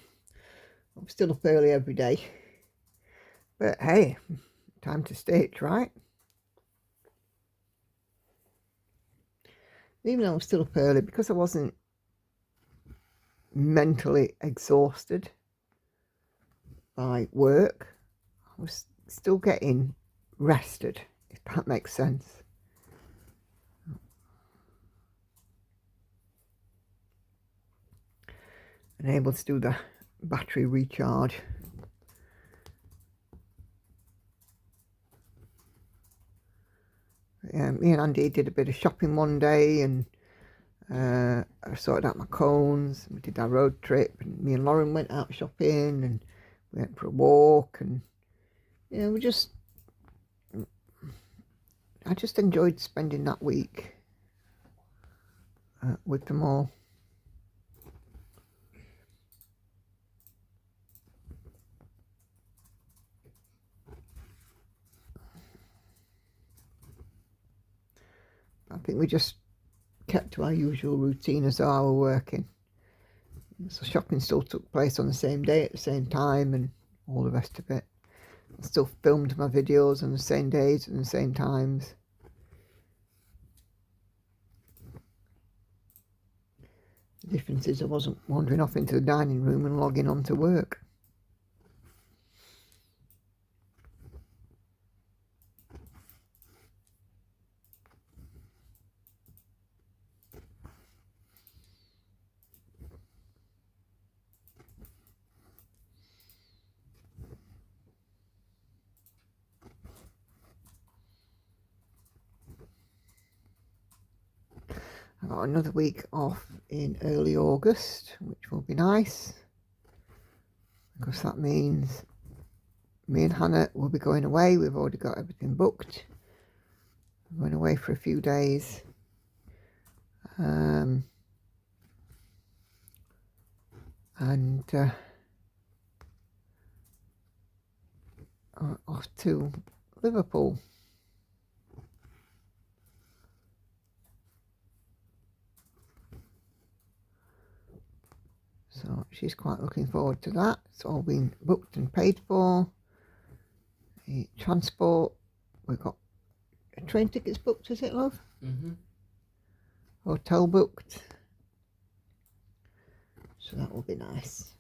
I'm still up early every day, but hey, time to stitch, right? Even though I'm still up early, because I wasn't mentally exhausted by work, I was still getting rested, if that makes sense. And able to do the battery recharge. Me and Andy did a bit of shopping one day, and I sorted out my cones. We did our road trip, and me and Lauren went out shopping, and we went for a walk, and yeah, I just enjoyed spending that week with them all. I think we just kept to our usual routine as though I were working. So shopping still took place on the same day at the same time and all the rest of it. I still filmed my videos on the same days and the same times. The difference is I wasn't wandering off into the dining room and logging on to work. I've got another week off in early August, which will be nice, because that means me and Hannah will be going away. We've already got everything booked. We're going away for a few days. Off to Liverpool. So she's quite looking forward to that. It's all been booked and paid for. The transport, we've got train tickets booked, is it, love? Hotel booked. So that will be nice.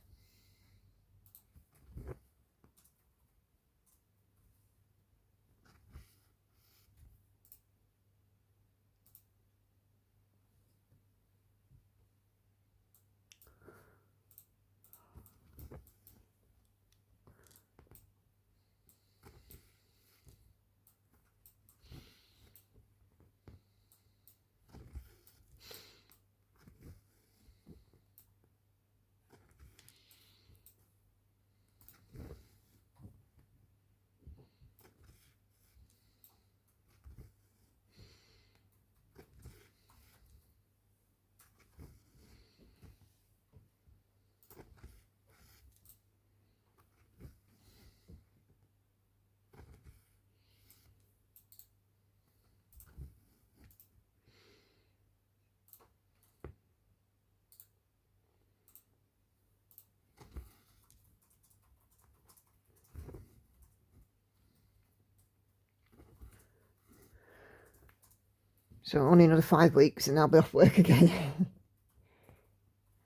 So only another 5 weeks and I'll be off work again. I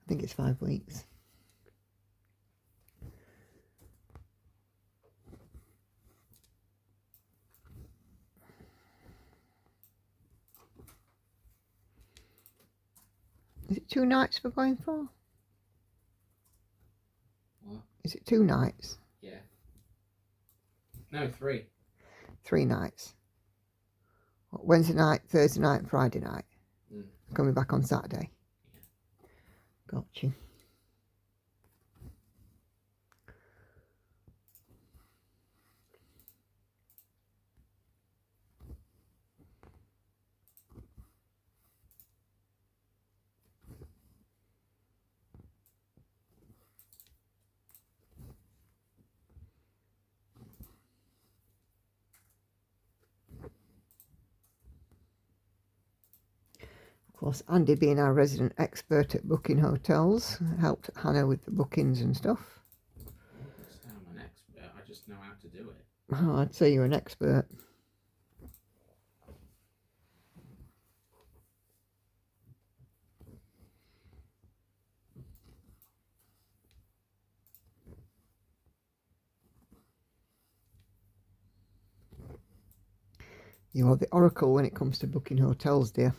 think it's 5 weeks. Is it 2 nights we're going for? What? Is it 2 nights? Yeah. No, 3. 3 nights. What, Wednesday night, Thursday night and Friday night? Coming back on Saturday? Yeah. Got you. Of course, Andy, being our resident expert at booking hotels, helped Hannah with the bookings and stuff. I wouldn't say I'm an expert, I just know how to do it. Oh, I'd say you're an expert. You are the oracle when it comes to booking hotels, dear.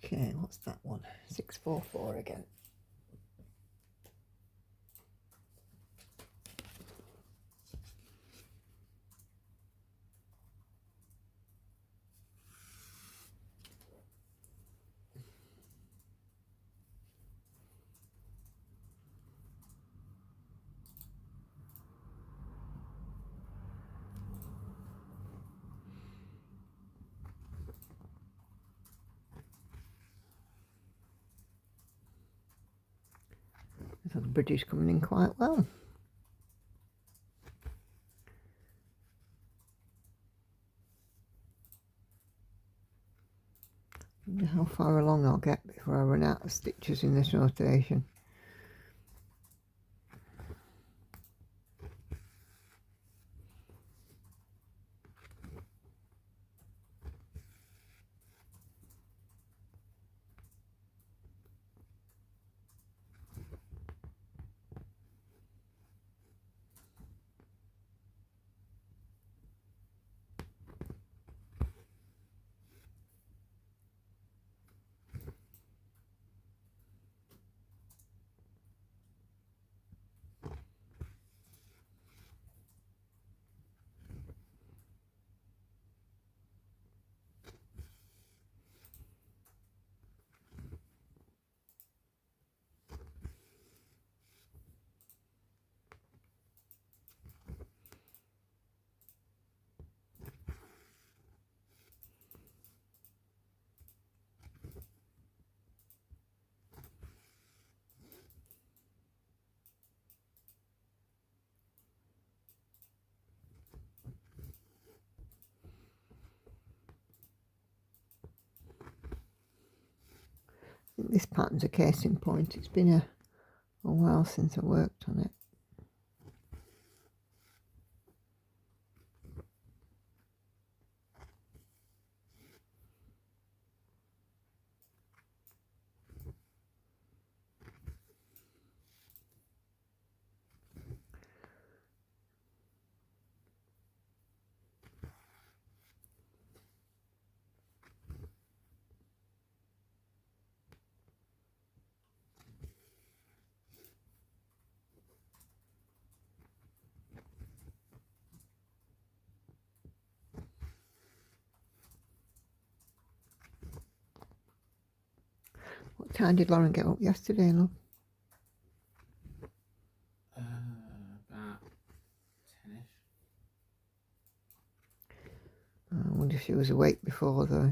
Okay, what's that one? 644 again. So the British coming in quite well. I wonder how far along I'll get before I run out of stitches in this rotation. think this pattern's a case in point. It's been a while since I worked on it. What time did Lauren get up yesterday, love? About 10ish. I wonder if she was awake before though.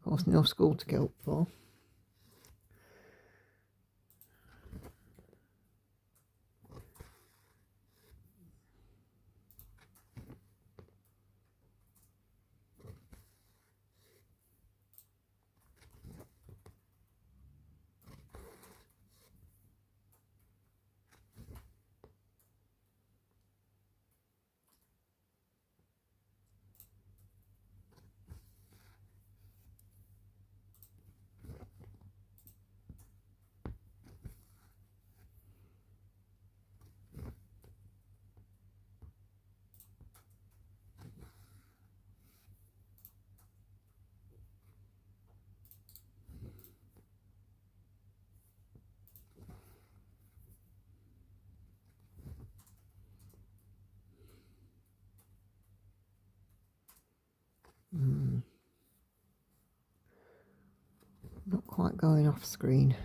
Of course, no school to get up for. Not quite going off screen.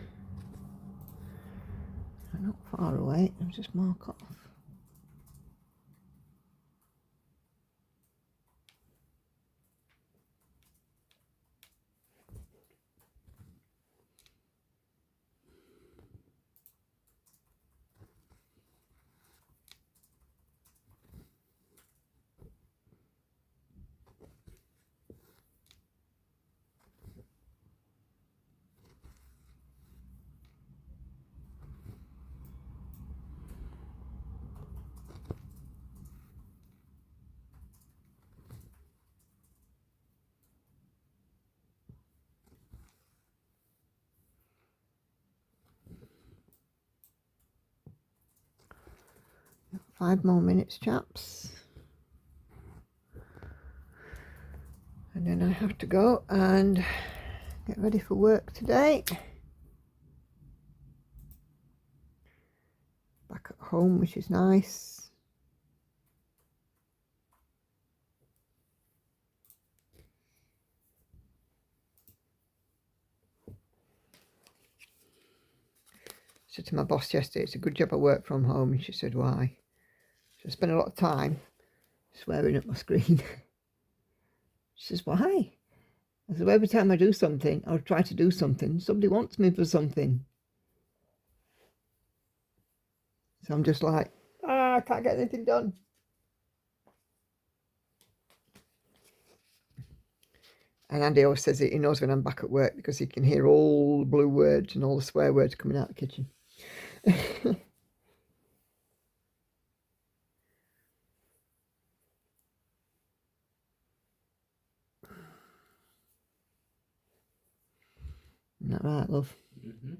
I'm not far away, I'll just mark off. Got 5 more minutes, chaps. And then I have to go and get ready for work today. Back at home, which is nice. I said to my boss yesterday, it's a good job I work from home. And she said, why? So I spend a lot of time swearing at my screen. She says, why? I said, well, every time I do something, or try to do something, somebody wants me for something. So I'm just like, I can't get anything done. And Andy always says that he knows when I'm back at work because he can hear all the blue words and all the swear words coming out of the kitchen. Isn't that right, love? Mm-hmm.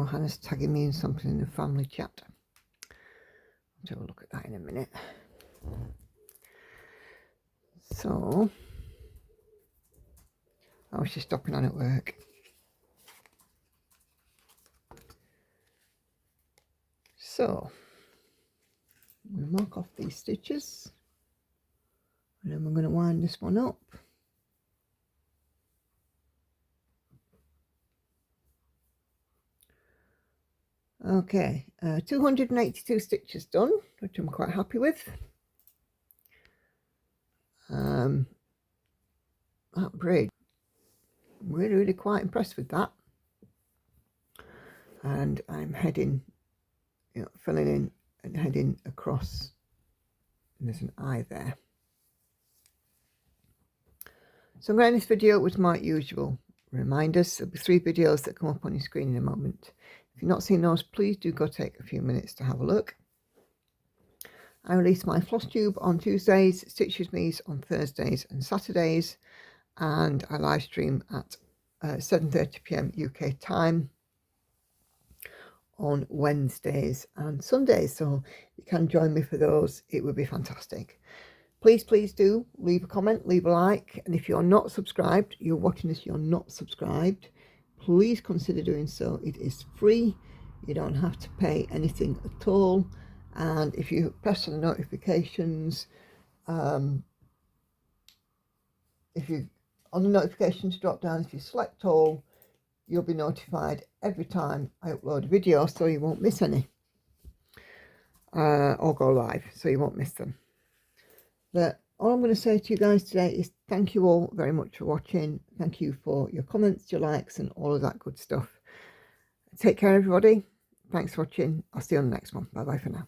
Oh, Hannah's tagging me in something in the family chat. Let's have a look at that in a minute. So, oh, she's stopping on at work. So, we'll mark off these stitches. And then we're going to wind this one up. Okay, 282 stitches done, which I'm quite happy with. That braid, really quite impressed with that. And I'm heading, filling in and heading across. And there's an eye there. So I'm going to end this video with my usual reminders. There'll be 3 videos that come up on your screen in a moment. If you've not seen those, please do go take a few minutes to have a look. I release my Flosstube on Tuesdays, Stitch With Me's on Thursdays and Saturdays, and I live stream at 7:30 p.m. UK time on Wednesdays and Sundays. So you can join me for those. It would be fantastic. Please do leave a comment, leave a like, and if you're not subscribed, you're watching this, you're not subscribed, please consider doing so. It is free. You don't have to pay anything at all. And if you press on the notifications, if you on the notifications drop down, if you select all, you'll be notified every time I upload a video, so you won't miss any, or go live, so you won't miss them. But all I'm going to say to you guys today is thank you all very much for watching. Thank you for your comments, your likes, and all of that good stuff. Take care, everybody. Thanks for watching. I'll see you on the next one. Bye bye for now.